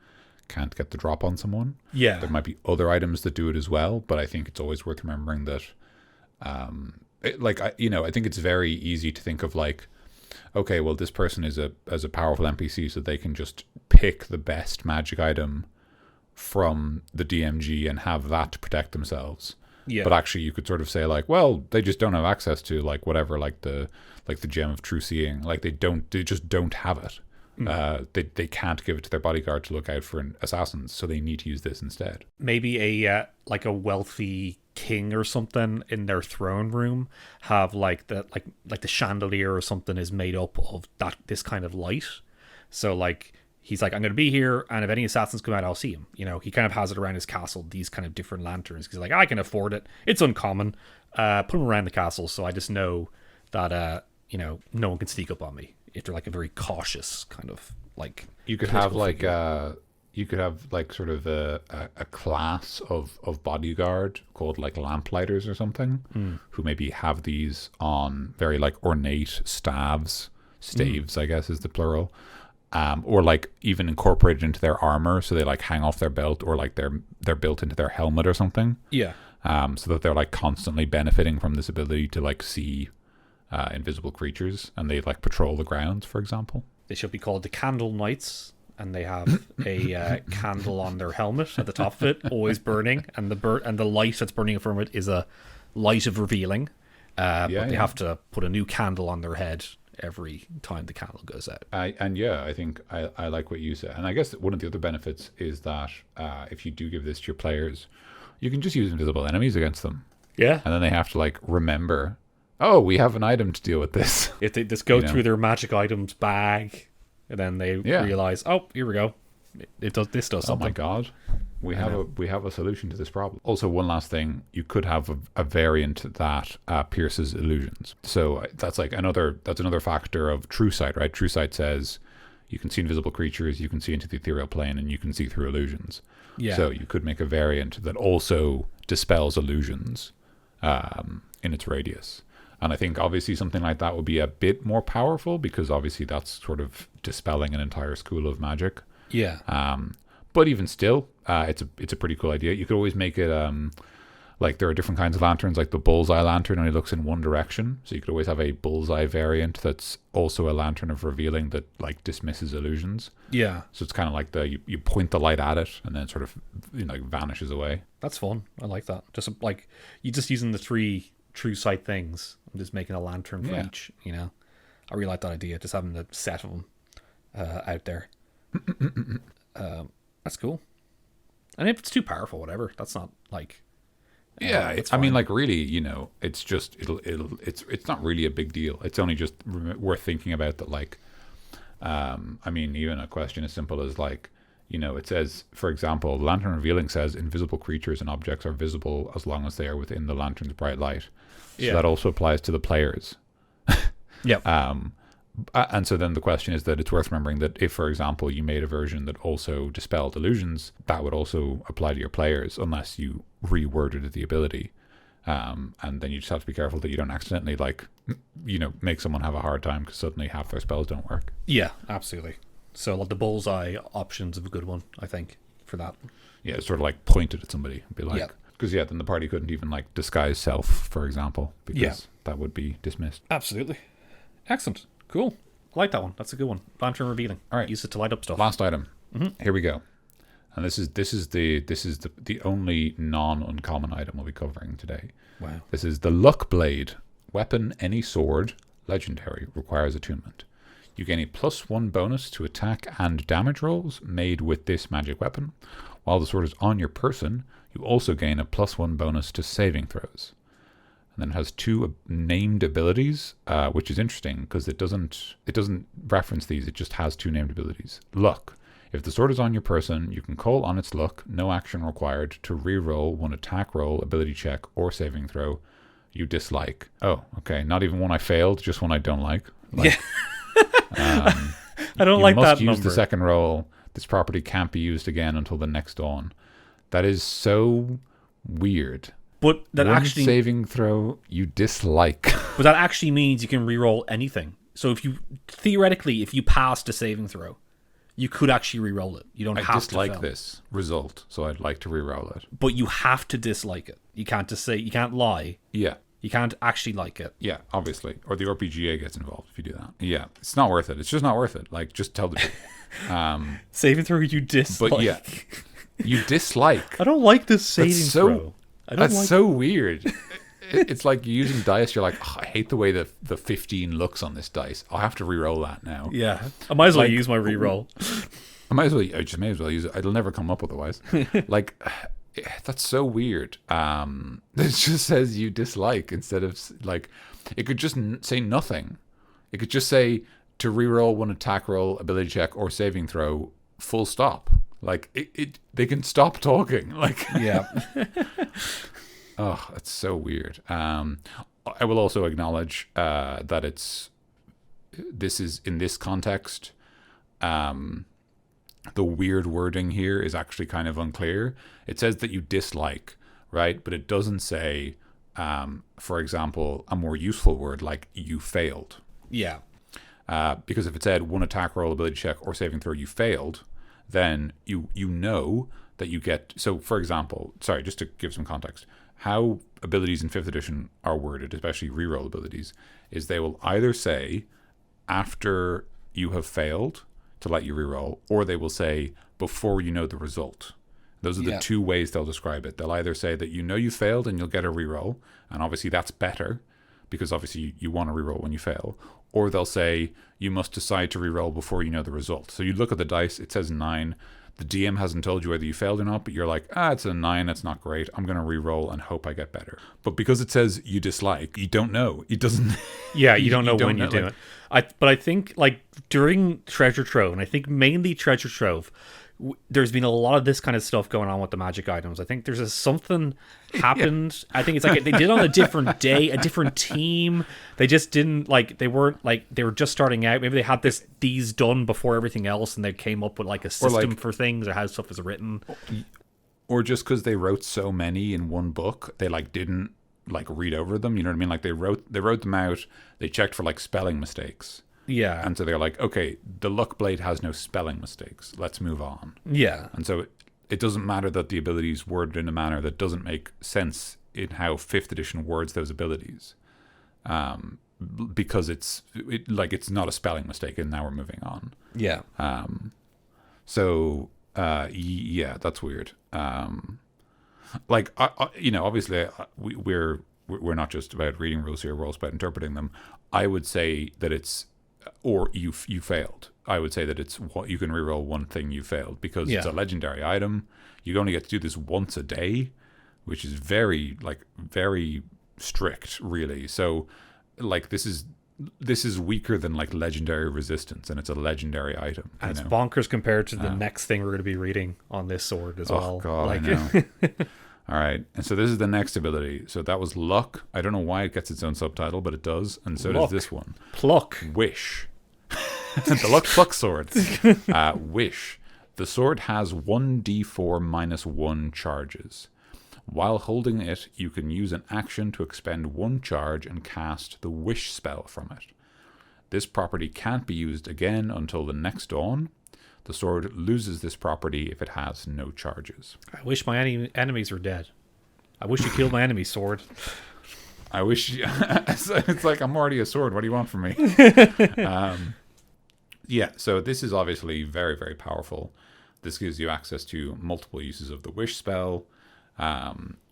can't get the drop on someone. Yeah. There might be other items that do it as well, but I think it's always worth remembering that, I think it's very easy to think of like, okay, well, this person is a powerful NPC, so they can just pick the best magic item from the DMG and have that to protect themselves. Yeah. But actually, you could sort of say like, well, they just don't have access to like whatever, like the gem of true seeing. Like they just don't have it. They can't give it to their bodyguard to look out for assassins, so they need to use this instead. Maybe a wealthy king or something in their throne room have like the chandelier or something is made up of this kind of light. So like he's like, I'm going to be here, and if any assassins come out, I'll see him. You know, he kind of has it around his castle, these kind of different lanterns, because like, I can afford it. It's uncommon. Put them around the castle, so I just know that no one can sneak up on me. If they're like a very cautious kind of like, you could have like sort of a class of bodyguard called like lamplighters or something, who maybe have these on very like ornate staves, I guess is the plural, or like even incorporated into their armor, so they like hang off their belt, or like they're built into their helmet or something. Yeah. So that they're like constantly benefiting from this ability to like see invisible creatures, and they like patrol the grounds, for example. They should be called the Candle Knights, and they have a candle on their helmet at the top of it, always burning, and the light that's burning from it is a light of revealing. But they have to put a new candle on their head every time the candle goes out. I think I like what you said, and I guess one of the other benefits is that if you do give this to your players, you can just use invisible enemies against them. Yeah, and then they have to like remember, oh, we have an item to deal with this. If they just go through their magic items bag, and then they realize, oh, here we go. This does something. Oh my god, we have a solution to this problem. Also, one last thing, you could have a variant that pierces illusions. So that's another factor of True Sight, right? True Sight says you can see invisible creatures, you can see into the ethereal plane, and you can see through illusions. Yeah. So you could make a variant that also dispels illusions in its radius. And I think obviously something like that would be a bit more powerful, because obviously that's sort of dispelling an entire school of magic. Yeah. But even still, it's a pretty cool idea. You could always make it like there are different kinds of lanterns, like the bullseye lantern only looks in one direction. So you could always have a bullseye variant that's also a lantern of revealing that like dismisses illusions. Yeah. So it's kind of like you point the light at it and then it sort of vanishes away. That's fun. I like that. Just like you just using the 3 True Sight things. I'm just making a lantern for each. I really like that idea. Just having a set of them out there. That's cool. And if it's too powerful, whatever. That's not like. I mean, like really, it's just it's not really a big deal. It's only just worth thinking about that. Like, I mean, even a question as simple as like, it says, for example, Lantern Revealing says invisible creatures and objects are visible as long as they are within the lantern's bright light. So that also applies to the players. Yep. And so then the question is that it's worth remembering that if, for example, you made a version that also dispelled illusions, that would also apply to your players unless you reworded the ability. And then you just have to be careful that you don't accidentally make someone have a hard time because suddenly half their spells don't work. Yeah, absolutely. So like the bullseye option's a good one, I think, for that. Yeah, it's sort of like pointed at somebody and be like, because then the party couldn't even like disguise self, for example, because that would be dismissed. Absolutely. Excellent. Cool. I like that one. That's a good one. Lantern Revealing. All right. Use it to light up stuff. Last item. Mm-hmm. Here we go. And this is the only non-uncommon item we'll be covering today. Wow. This is the Luck Blade. Weapon, any sword, legendary, requires attunement. You gain a +1 bonus to attack and damage rolls made with this magic weapon. While the sword is on your person, you also gain a +1 bonus to saving throws. And then it has 2 named abilities, which is interesting because it doesn't reference these. It just has 2 named abilities. Luck. If the sword is on your person, you can call on its luck, no action required, to re-roll 1 attack roll, ability check, or saving throw you dislike. Oh, okay. Not even one I failed, just one I don't like. Yeah. I don't like that number. You must use the second roll. This property can't be used again until the next dawn. That is so weird. But that one actually saving throw you dislike. But that actually means you can re-roll anything. So if you passed a saving throw, you could actually re-roll it. You don't have to. I dislike this result, so I'd like to re-roll it. But you have to dislike it. You can't just say, you can't lie. Yeah. You can't actually like it. Yeah, obviously. Or the RPGA gets involved if you do that. Yeah, it's not worth it. It's just not worth it. Like, just tell the truth. Saving throw you dislike. But yeah, you dislike. I don't like this saving throw. That's so weird. It's like you're using dice. You're like, I hate the way the 15 looks on this dice. I'll have to re-roll that now. Yeah, I might as well use my re-roll. I just may as well use it. It'll never come up otherwise. Like, that's so weird. It just says you dislike instead of like, it could just say nothing. It could just say to re-roll 1 attack roll, ability check, or saving throw. Full stop. Like they can stop talking. Like yeah. Oh, it's so weird. I will also acknowledge that this is in this context. The weird wording here is actually kind of unclear. It says that you dislike, right? But it doesn't say, for example, a more useful word like you failed. Yeah. Because if it said 1 attack roll, ability check, or saving throw, you failed, then you know that you get. So, for example, sorry, just to give some context, how abilities in 5th edition are worded, especially reroll abilities, is they will either say after you have failed to let you reroll, or they will say before you know the result. Those are the 2 ways they'll describe it. They'll either say that you know you failed and you'll get a reroll, and obviously that's better because obviously you want to reroll when you fail, or they'll say you must decide to reroll before you know the result. So you look at the dice, it says 9. The DM hasn't told you whether you failed or not, but you're like, it's a 9, it's not great. I'm going to re-roll and hope I get better. But because it says you dislike, you don't know. It doesn't... Yeah, you don't know when you do it. But I think, like, during Treasure Trove, and I think mainly Treasure Trove, there's been a lot of this kind of stuff going on with the magic items. I think there's something happened. Yeah. I think it's like they did on a different day, a different team. They just didn't they weren't they were just starting out. Maybe they had these done before everything else, and they came up with like a system for things or how stuff is written. Or just because they wrote so many in one book, they didn't read over them. You know what I mean? Like they wrote them out. They checked for spelling mistakes. Yeah. And so they're like, okay, the Luck Blade has no spelling mistakes. Let's move on. Yeah. And so it doesn't matter that the ability is worded in a manner that doesn't make sense in how 5th edition words those abilities. Because it's not a spelling mistake, and now we're moving on. Yeah. Yeah, that's weird. Obviously we're not just about reading rules here, we're also about interpreting them. I would say that it's, or you failed. I would say that it's what you can reroll 1 thing you failed because it's a legendary item. You only get to do this once a day, which is very strict, really. So, this is weaker than legendary resistance, and it's a legendary item. And it's bonkers compared to the next thing we're going to be reading on this sword as well. Oh God, I know. All right, and so this is the next ability. So that was Luck. I don't know why it gets its own subtitle, but it does, and so does this one. Pluck. Wish. The Luck Pluck sword. Wish. The sword has 1d4 minus 1 charges. While holding it, you can use an action to expend 1 charge and cast the Wish spell from it. This property can't be used again until the next dawn. The sword loses this property if it has no charges. I wish my enemies were dead. I wish you killed my enemy, sword. I wish... It's like, I'm already a sword. What do you want from me? Yeah, so this is obviously very, very powerful. This gives you access to multiple uses of the Wish spell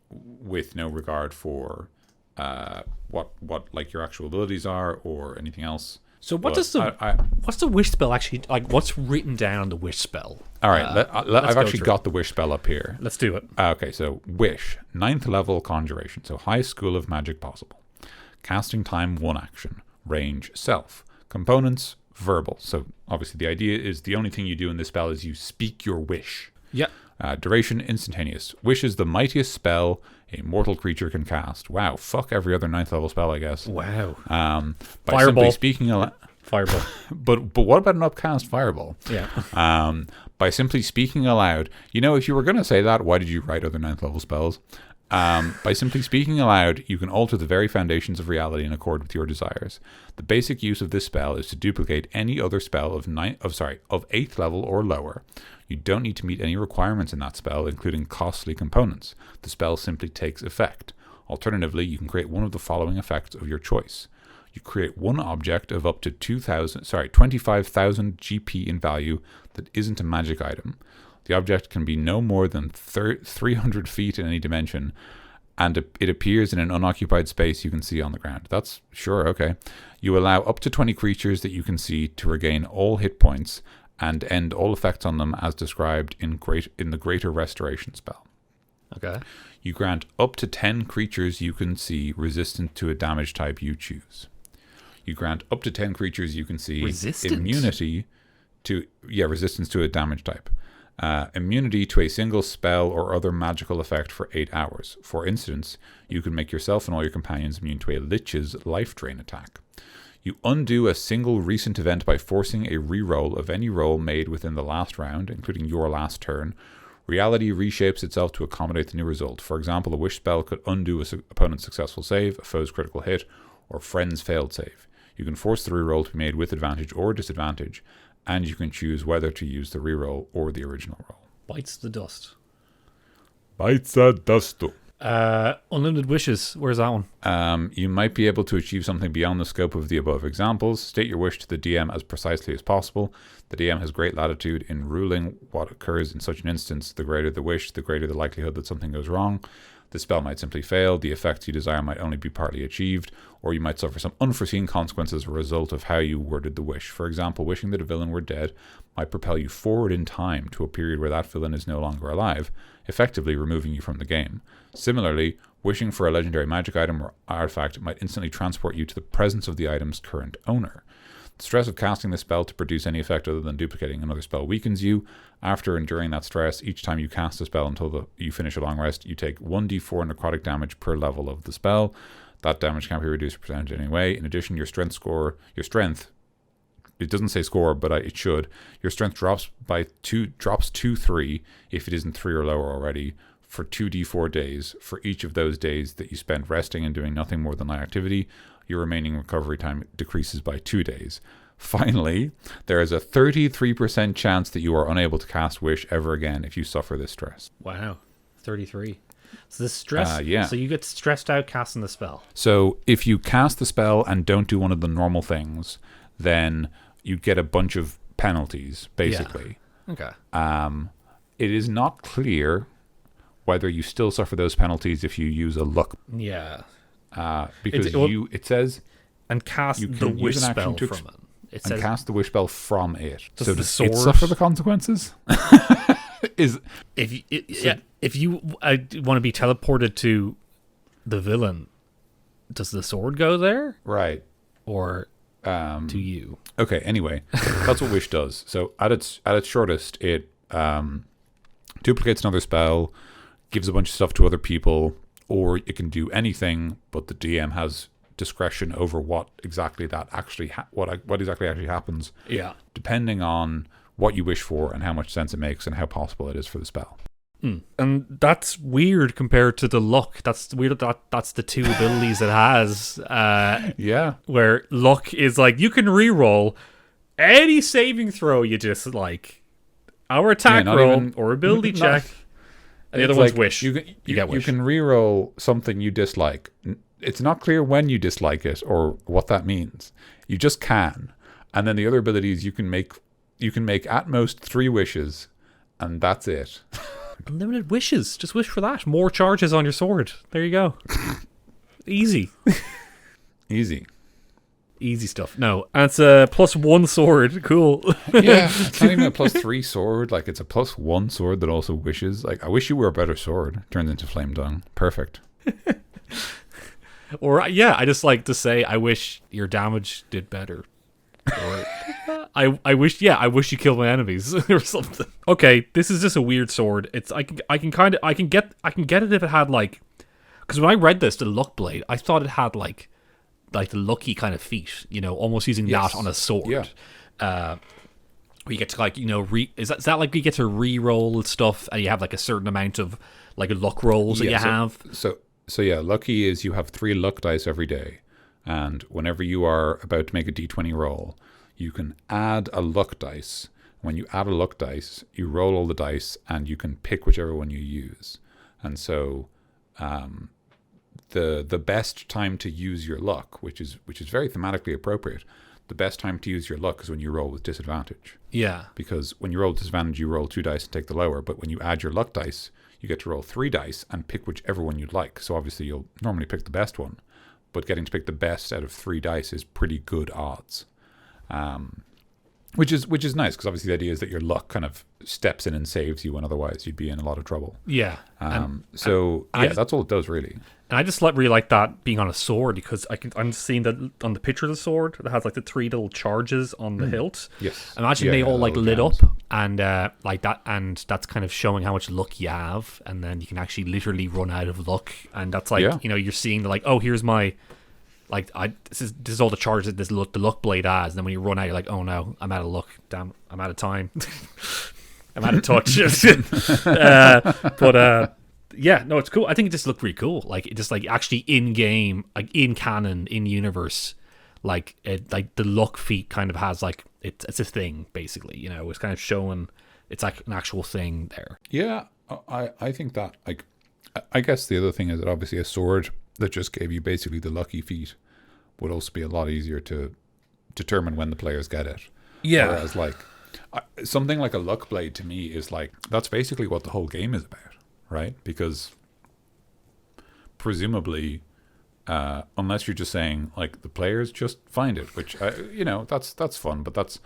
with no regard for what like your actual abilities are or anything else. So what's the wish spell actually like? What's written down on the wish spell? All right, I've actually got the wish spell up here. Let's do it. Okay, so wish, 9th level conjuration, so highest school of magic possible. Casting time 1 action. Range self. Components verbal. So obviously the idea is the only thing you do in this spell is you speak your wish. Yeah. Duration instantaneous. Wish is the mightiest spell a mortal creature can cast. Wow, fuck every other 9th level spell, I guess. Wow. By Fireball. simply speaking Fireball. but what about an upcast fireball? Yeah. By simply speaking aloud. You know, if you were going to say that, why did you write other 9th level spells? By simply speaking aloud, you can alter the very foundations of reality in accord with your desires. The basic use of this spell is to duplicate any other spell of 8th level or lower. You don't need to meet any requirements in that spell, including costly components. The spell simply takes effect. Alternatively, you can create one of the following effects of your choice. You create one object of up to 25,000 GP in value that isn't a magic item. The object can be no more than 300 feet in any dimension, and it appears in an unoccupied space you can see on the ground. That's sure, okay. You allow up to 20 creatures that you can see to regain all hit points and end all effects on them as described in the Greater Restoration spell. Okay. You grant up to 10 creatures you can see resistant to a damage type you choose. You grant up to 10 creatures you can see immunity to resistance to a damage type. Immunity to a single spell or other magical effect for 8 hours. For instance, you can make yourself and all your companions immune to a Lich's life drain attack. You undo a single recent event by forcing a reroll of any roll made within the last round, including your last turn. Reality reshapes itself to accommodate the new result. For example, a wish spell could undo an opponent's successful save, a foe's critical hit, or friend's failed save. You can force the reroll to be made with advantage or disadvantage, and you can choose whether to use the reroll or the original roll. Bites the dust. Bites the dust. Unlimited wishes. Where's that one? You might be able to achieve something beyond the scope of the above examples. State your wish to the DM as precisely as possible. The DM has great latitude in ruling what occurs in such an instance. The greater the wish, the greater the likelihood that something goes wrong. The spell might simply fail. The effects you desire might only be partly achieved, or you might suffer some unforeseen consequences as a result of how you worded the wish. For example, wishing that a villain were dead might propel you forward in time to a period where that villain is no longer alive, effectively removing you from the game. Similarly, wishing for a legendary magic item or artifact might instantly transport you to the presence of the item's current owner. The stress of casting this spell to produce any effect other than duplicating another spell weakens you. After enduring that stress, each time you cast a spell until you finish a long rest, you take 1d4 necrotic damage per level of the spell. That damage can't be reduced percentage in any way. In addition, your strength, it doesn't say score, but it should. Your strength drops to 3 if it isn't 3 or lower already for 2d4 days. For each of those days that you spend resting and doing nothing more than light activity, your remaining recovery time decreases by 2 days. Finally, there is a 33% chance that you are unable to cast Wish ever again if you suffer this stress. Wow, 33. So this stress, yeah. So you get stressed out casting the spell. So if you cast the spell and don't do one of the normal things, then you get a bunch of penalties, basically. Yeah. Okay. It is not clear whether you still suffer those penalties if you use a luck. Yeah. Because it says and cast you the can wish use an spell action from it. It and says, cast the wish spell from it. Does so the does sword it suffer the consequences? If you want to be teleported to the villain, does the sword go there? Right. Or to you? Okay, anyway, that's what Wish does. So at its shortest, it duplicates another spell, gives a bunch of stuff to other people, or it can do anything, but the DM has discretion over what exactly actually happens. Yeah. Depending on what you wish for and how much sense it makes and how possible it is for the spell. And that's weird compared to the luck. That's weird that's the two abilities it has. Yeah. Where luck is like, you can reroll any saving throw you just like. Our attack roll or ability check. And the other one's wish. You get wish. You can reroll something you dislike. It's not clear when you dislike it or what that means. You just can. And then the other abilities you can make at most 3 wishes, and that's it. Unlimited wishes. Just wish for that. More charges on your sword. There you go. Easy. Easy. Easy stuff. No, and it's a +1 sword. Cool. Yeah, it's not even a +3 sword. Like, it's a +1 sword that also wishes. Like, I wish you were a better sword. Turns into flame dung. Perfect. Or yeah, I just like to say I wish your damage did better. Or I wish you killed my enemies or something. Okay, this is just a weird sword. It's I can get it if it had like, because when I read this, the luck blade, I thought it had like the lucky kind of feat, almost using that on a sword. Yeah. Where you get to like, is that like you get to re-roll stuff and you have like a certain amount of like luck rolls that you have? So yeah, lucky is you have 3 luck dice every day. And whenever you are about to make a d20 roll, you can add a luck dice. When you add a luck dice, you roll all the dice and you can pick whichever one you use. And so the best time to use your luck, which is very thematically appropriate, the best time to use your luck is when you roll with disadvantage. Yeah. Because when you roll with disadvantage, you roll 2 dice and take the lower. But when you add your luck dice, you get to roll 3 dice and pick whichever one you'd like. So obviously you'll normally pick the best one. But getting to pick the best out of 3 dice is pretty good odds, which is nice, because obviously the idea is that your luck kind of steps in and saves you when otherwise you'd be in a lot of trouble. Yeah. That's all it does really. And I just really like that being on a sword, because I'm seeing that on the picture of the sword that has like the 3 little charges on the hilt. Yes. Imagine they all like lit gems. up and like that, and that's kind of showing how much luck you have, and then you can actually literally run out of luck, and that's like you're seeing the like, oh, here's my like this is all the charges that the luck blade has, and then when you run out, you're like, oh no, I'm out of luck. Damn, I'm out of time. I'm out of touch. Yeah, no, it's cool. I think it just looked really cool. Like, it just like actually in game, like in canon, in universe, like the luck feat kind of has like it's a thing basically. It's kind of showing it's like an actual thing there. Yeah, I think that, like, I guess the other thing is that obviously a sword that just gave you basically the lucky feat would also be a lot easier to determine when the players get it. Yeah. Whereas like something like a luck blade to me is like, that's basically what the whole game is about, right? Because presumably, unless you're just saying like the players just find it, which that's fun, but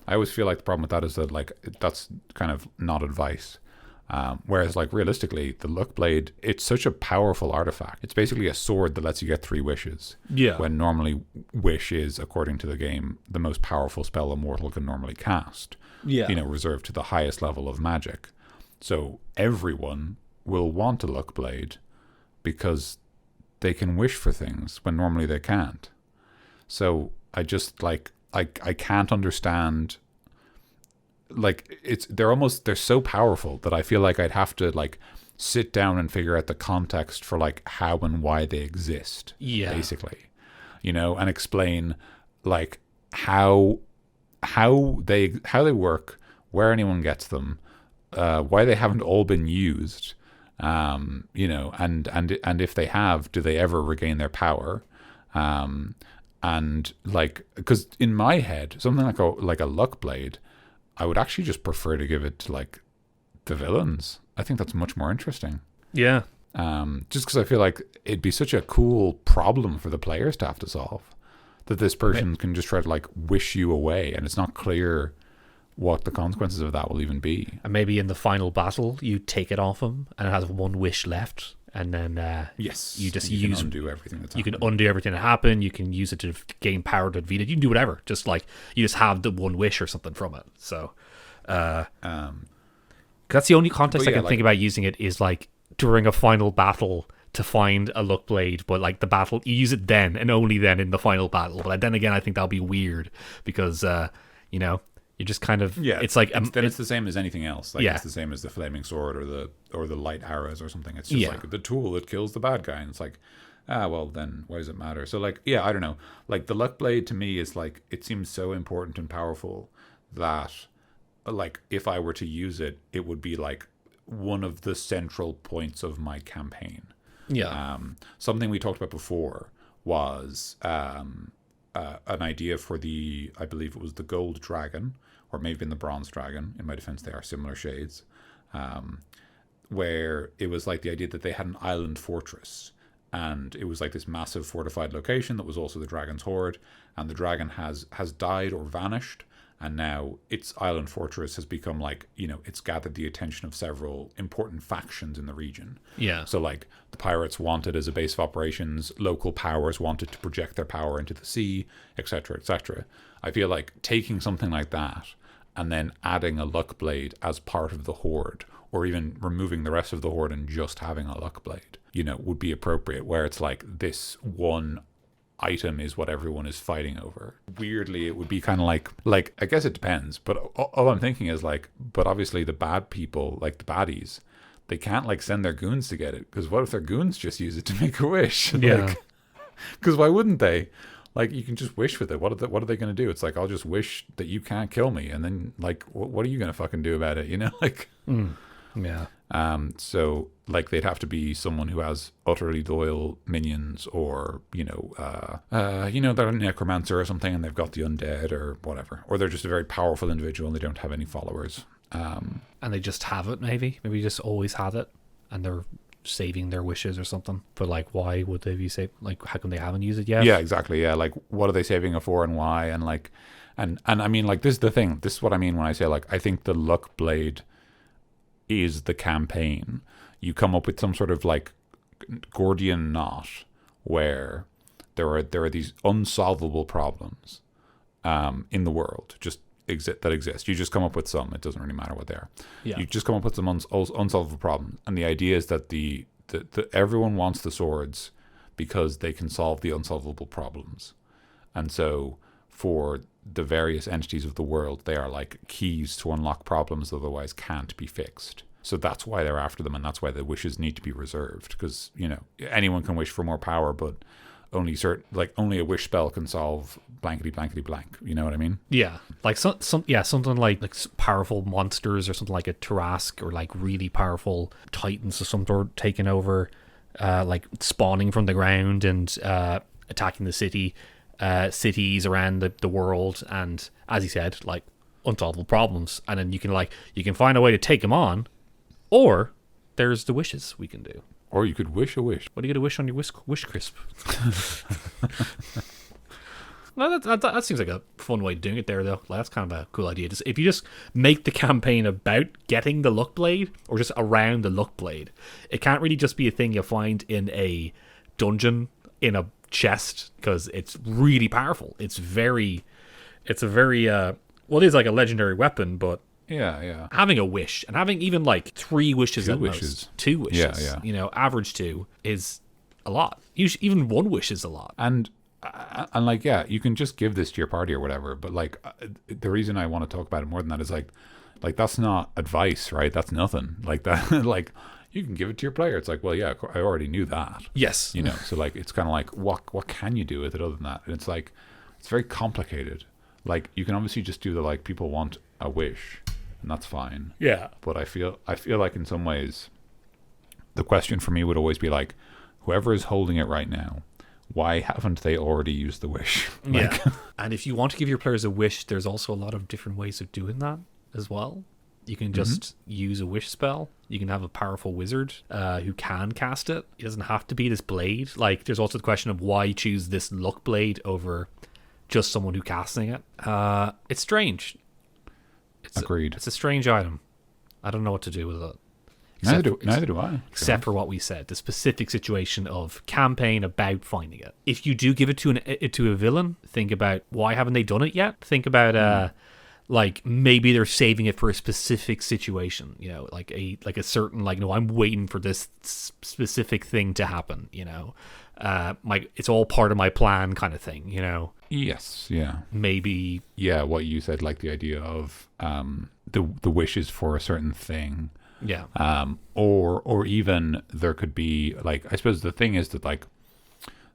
I always feel like the problem with that is that like that's kind of not advice. Whereas like realistically, the luck blade, it's such a powerful artifact. It's basically a sword that lets you get 3 wishes. Yeah. When normally wish is, according to the game, the most powerful spell a mortal can normally cast. Yeah. Reserved to the highest level of magic. So everyone will want a luck blade because they can wish for things when normally they can't. So I just like I can't understand. Like they're so powerful that I feel like I'd have to like sit down and figure out the context for like how and why they exist. Yeah. Basically, and explain like how they work, where anyone gets them, why they haven't all been used, and if they have, do they ever regain their power? And like, because in my head, something like a luck blade, I would actually just prefer to give it to like the villains. I think that's much more interesting. Yeah. Just because I feel like it'd be such a cool problem for the players to have to solve, that this person can just try to like wish you away, and it's not clear what the consequences of that will even be. And maybe in the final battle, you take it off him, and it has 1 wish left, and then yes, you just can undo everything that's happened. You can undo everything that happened. You can use it to gain power to defeat it. You can do whatever. Just like you just have the 1 wish or something from it. So, that's the only context I can think about using it is like during a final battle to find a luck blade. But like the battle, you use it then and only then in the final battle. But then again, I think that'll be weird because you just kind of it's like it's the same as anything else. Like, yeah. It's the same as the flaming sword or the light arrows or something. It's just like the tool that kills the bad guy, and it's like, well then why does it matter? So like, I don't know. Like the luck blade to me is like, it seems so important and powerful that like if I were to use it, it would be like one of the central points of my campaign. Yeah. Something we talked about before was an idea for I believe it was the gold dragon, or maybe in the bronze dragon. In my defense, they are similar shades. Where it was like the idea that they had an island fortress, and it was like this massive fortified location that was also the dragon's hoard, and the dragon has died or vanished, and now its island fortress has become like, it's gathered the attention of several important factions in the region. Yeah. So like the pirates wanted as a base of operations, local powers wanted to project their power into the sea, etc., etc. I feel like taking something like that and then adding a luck blade as part of the horde, or even removing the rest of the horde and just having a luck blade, would be appropriate, where it's like this one item is what everyone is fighting over. Weirdly, it would be kind of like I guess it depends, but all I'm thinking is like, but obviously the bad people, like the baddies, they can't like send their goons to get it, because what if their goons just use it to make a wish? Yeah. Because why wouldn't they? Like, you can just wish with it. What are they going to do? It's like, I'll just wish that you can't kill me, and then like, what are you going to fucking do about it? Like. Yeah. So like they'd have to be someone who has utterly loyal minions, or they're a necromancer or something, and they've got the undead or whatever, or they're just a very powerful individual and they don't have any followers. And they just have it, maybe just always had it, and they're saving their wishes or something. But like, why would they be saving? Like, how come they haven't used it yet? Yeah, exactly. Yeah, like, what are they saving it for, and why? And like, and I mean, like, this is the thing. This is what I mean when I say, like, I think the luck blade is the campaign. You come up with some sort of like Gordian knot where there are these unsolvable problems in the world that exist. You just come up with some. It doesn't really matter what they are. Yeah. You just come up with some unsolvable problems, and the idea is that the everyone wants the swords because they can solve the unsolvable problems, and so for the various entities of the world, they are like keys to unlock problems that otherwise can't be fixed. So that's why they're after them, and that's why the wishes need to be reserved, because anyone can wish for more power, but only a wish spell can solve blankety blankety blank. You know what I mean? Yeah, like something like powerful monsters, or something like a Tarask, or like really powerful titans of some sort taking over, like spawning from the ground and attacking the cities around the world, and as he said, like unsolvable problems, and then you can find a way to take them on, or there's the wishes we can do. Or you could wish a wish. What are you going to wish on your wish crisp? No, that seems like a fun way of doing it there, though. Like, that's kind of a cool idea. If you just make the campaign about getting the luck blade, or just around the luck blade, it can't really just be a thing you find in a dungeon in a chest, because it's really powerful. It is like a legendary weapon, but yeah, having a wish, and having even like 3 wishes two at wishes. most, 2 wishes, average 2 is a lot. Usually, even 1 wish is a lot. And like, yeah, you can just give this to your party or whatever, but like, the reason I want to talk about it more than that is like that's not advice, right? That's nothing like that. Like, you can give it to your player. It's like, well, yeah, I already knew that. Yes. So like, it's kind of like, what can you do with it other than that? And it's like, it's very complicated. Like, you can obviously just do the, like, people want a wish, and that's fine. Yeah. But I feel like in some ways, the question for me would always be like, whoever is holding it right now, why haven't they already used the wish? Yeah. And if you want to give your players a wish, there's also a lot of different ways of doing that as well. You can just use a wish spell. You can have a powerful wizard who can cast it. It doesn't have to be this blade. Like, there's also the question of why choose this luck blade over just someone who casting it. It's strange. Agreed. It's a strange item. I don't know what to do with it. Neither do I. Except for what we said, the specific situation of campaign about finding it. If you do give it to a villain, think about why haven't they done it yet? Think about like, maybe they're saving it for a specific situation. Like a certain, like, no, I'm waiting for this specific thing to happen. It's all part of my plan, kind of thing. Yes. Yeah. Maybe. Yeah. What you said, like the idea of the wishes for a certain thing. Yeah. Or even there could be, like, I suppose the thing is that, like,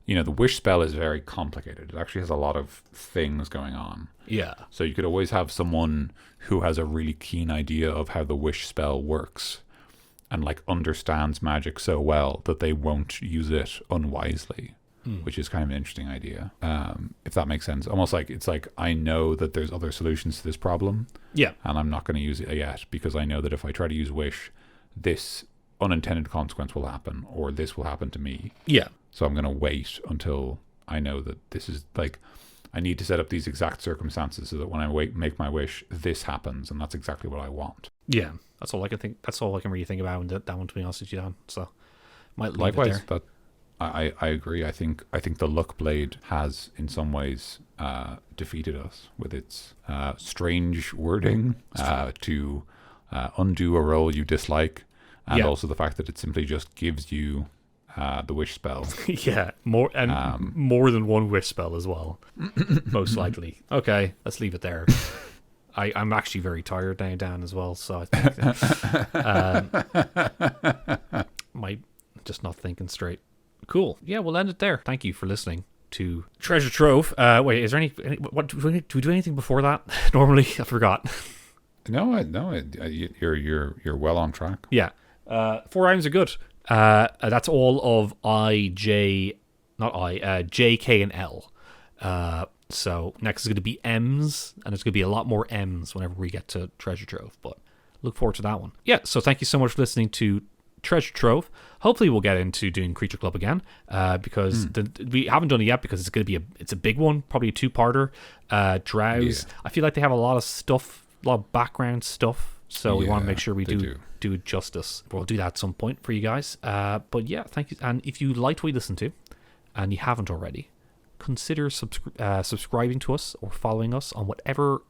the wish spell is very complicated. It actually has a lot of things going on. Yeah. So you could always have someone who has a really keen idea of how the wish spell works, and like understands magic so well that they won't use it unwisely, which is kind of an interesting idea. If that makes sense. Almost like, it's like, I know that there's other solutions to this problem. Yeah. And I'm not going to use it yet, because I know that if I try to use wish, this unintended consequence will happen, or this will happen to me. Yeah. So I'm going to wait until I know that this is like, I need to set up these exact circumstances so that when I make my wish, this happens, and that's exactly what I want. Yeah, that's all I can think. That's all I can really think about that one, to be honest with you, Dan. So might leave Likewise, it there. I agree. I think the luck blade has in some ways defeated us with its strange wording to undo a roll you dislike, and also the fact that it simply just gives you the wish spell. Yeah, more than one wish spell as well, most likely. Okay, let's leave it there. I'm actually very tired now, Dan, as well. So I think might just not thinking straight. Cool. Yeah, we'll end it there. Thank you for listening to Treasure Trove. Wait, is there any what do we do anything before that? Normally, I forgot. No, you're well on track. Yeah, 4 rounds are good. That's all of JK and L. So next is going to be M's, and there's going to be a lot more M's whenever we get to Treasure Trove. But look forward to that one. Yeah. So thank you so much for listening to Treasure Trove. Hopefully we'll get into doing Creature Club again, because we haven't done it yet because it's going to be it's a big one, probably a 2-parter. Drowse. Yeah. I feel like they have a lot of stuff, a lot of background stuff. So we want to make sure we do it justice. We'll do that at some point for you guys. But yeah, thank you. And if you liked what you listened to, and you haven't already, consider subscribing to us or following us on whatever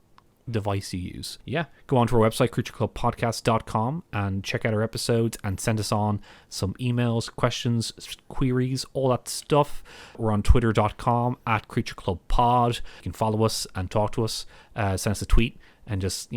device you use. Yeah, go on to our website, creatureclubpodcast.com, and check out our episodes and send us on some emails, questions, queries, all that stuff. We're on twitter.com @creatureclubpod. You can follow us and talk to us, send us a tweet, and just,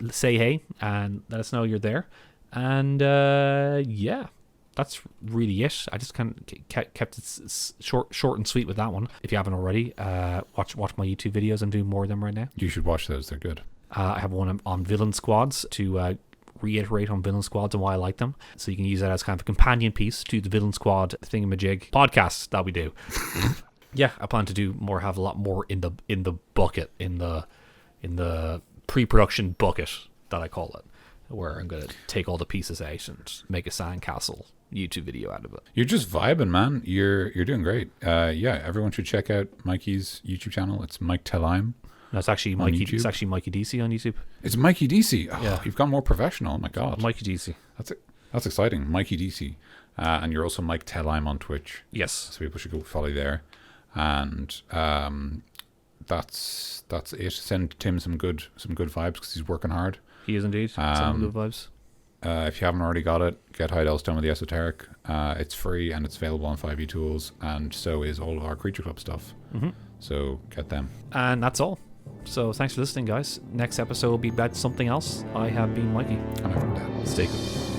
say hey and let us know you're there. And yeah, that's really it. I just kept it short and sweet with that one. If you haven't already, watch my YouTube videos. I'm doing more of them right now. You should watch those. They're good. I have one on villain squads to reiterate on villain squads and why I like them. So you can use that as kind of a companion piece to the villain squad thingamajig podcast that we do. Yeah, I plan to do more. Have a lot more in the bucket in the pre-production bucket that I call it, where I'm going to take all the pieces out and make a sandcastle YouTube video out of it. You're just vibing, man. You're doing great. Yeah, everyone should check out Mikey's YouTube channel. It's Mike Tellime. No, it's actually Mikey. It's actually Mikey DC on YouTube. It's Mikey DC. Oh, yeah, you've gone more professional. Oh my god, Mikey DC. That's exciting, Mikey DC. And you're also Mike Tellime on Twitch. Yes, so people should go follow you there. And that's it. Send Tim some good vibes because he's working hard. He is indeed. Some good vibes. If you haven't already got it, get High Stone with the Esoteric. It's free and it's available on 5e Tools, and so is all of our Creature Club stuff. Mm-hmm. So get them. And that's all. So thanks for listening, guys. Next episode will be about something else. I have been Mikey. And I've been Dan. Stay good.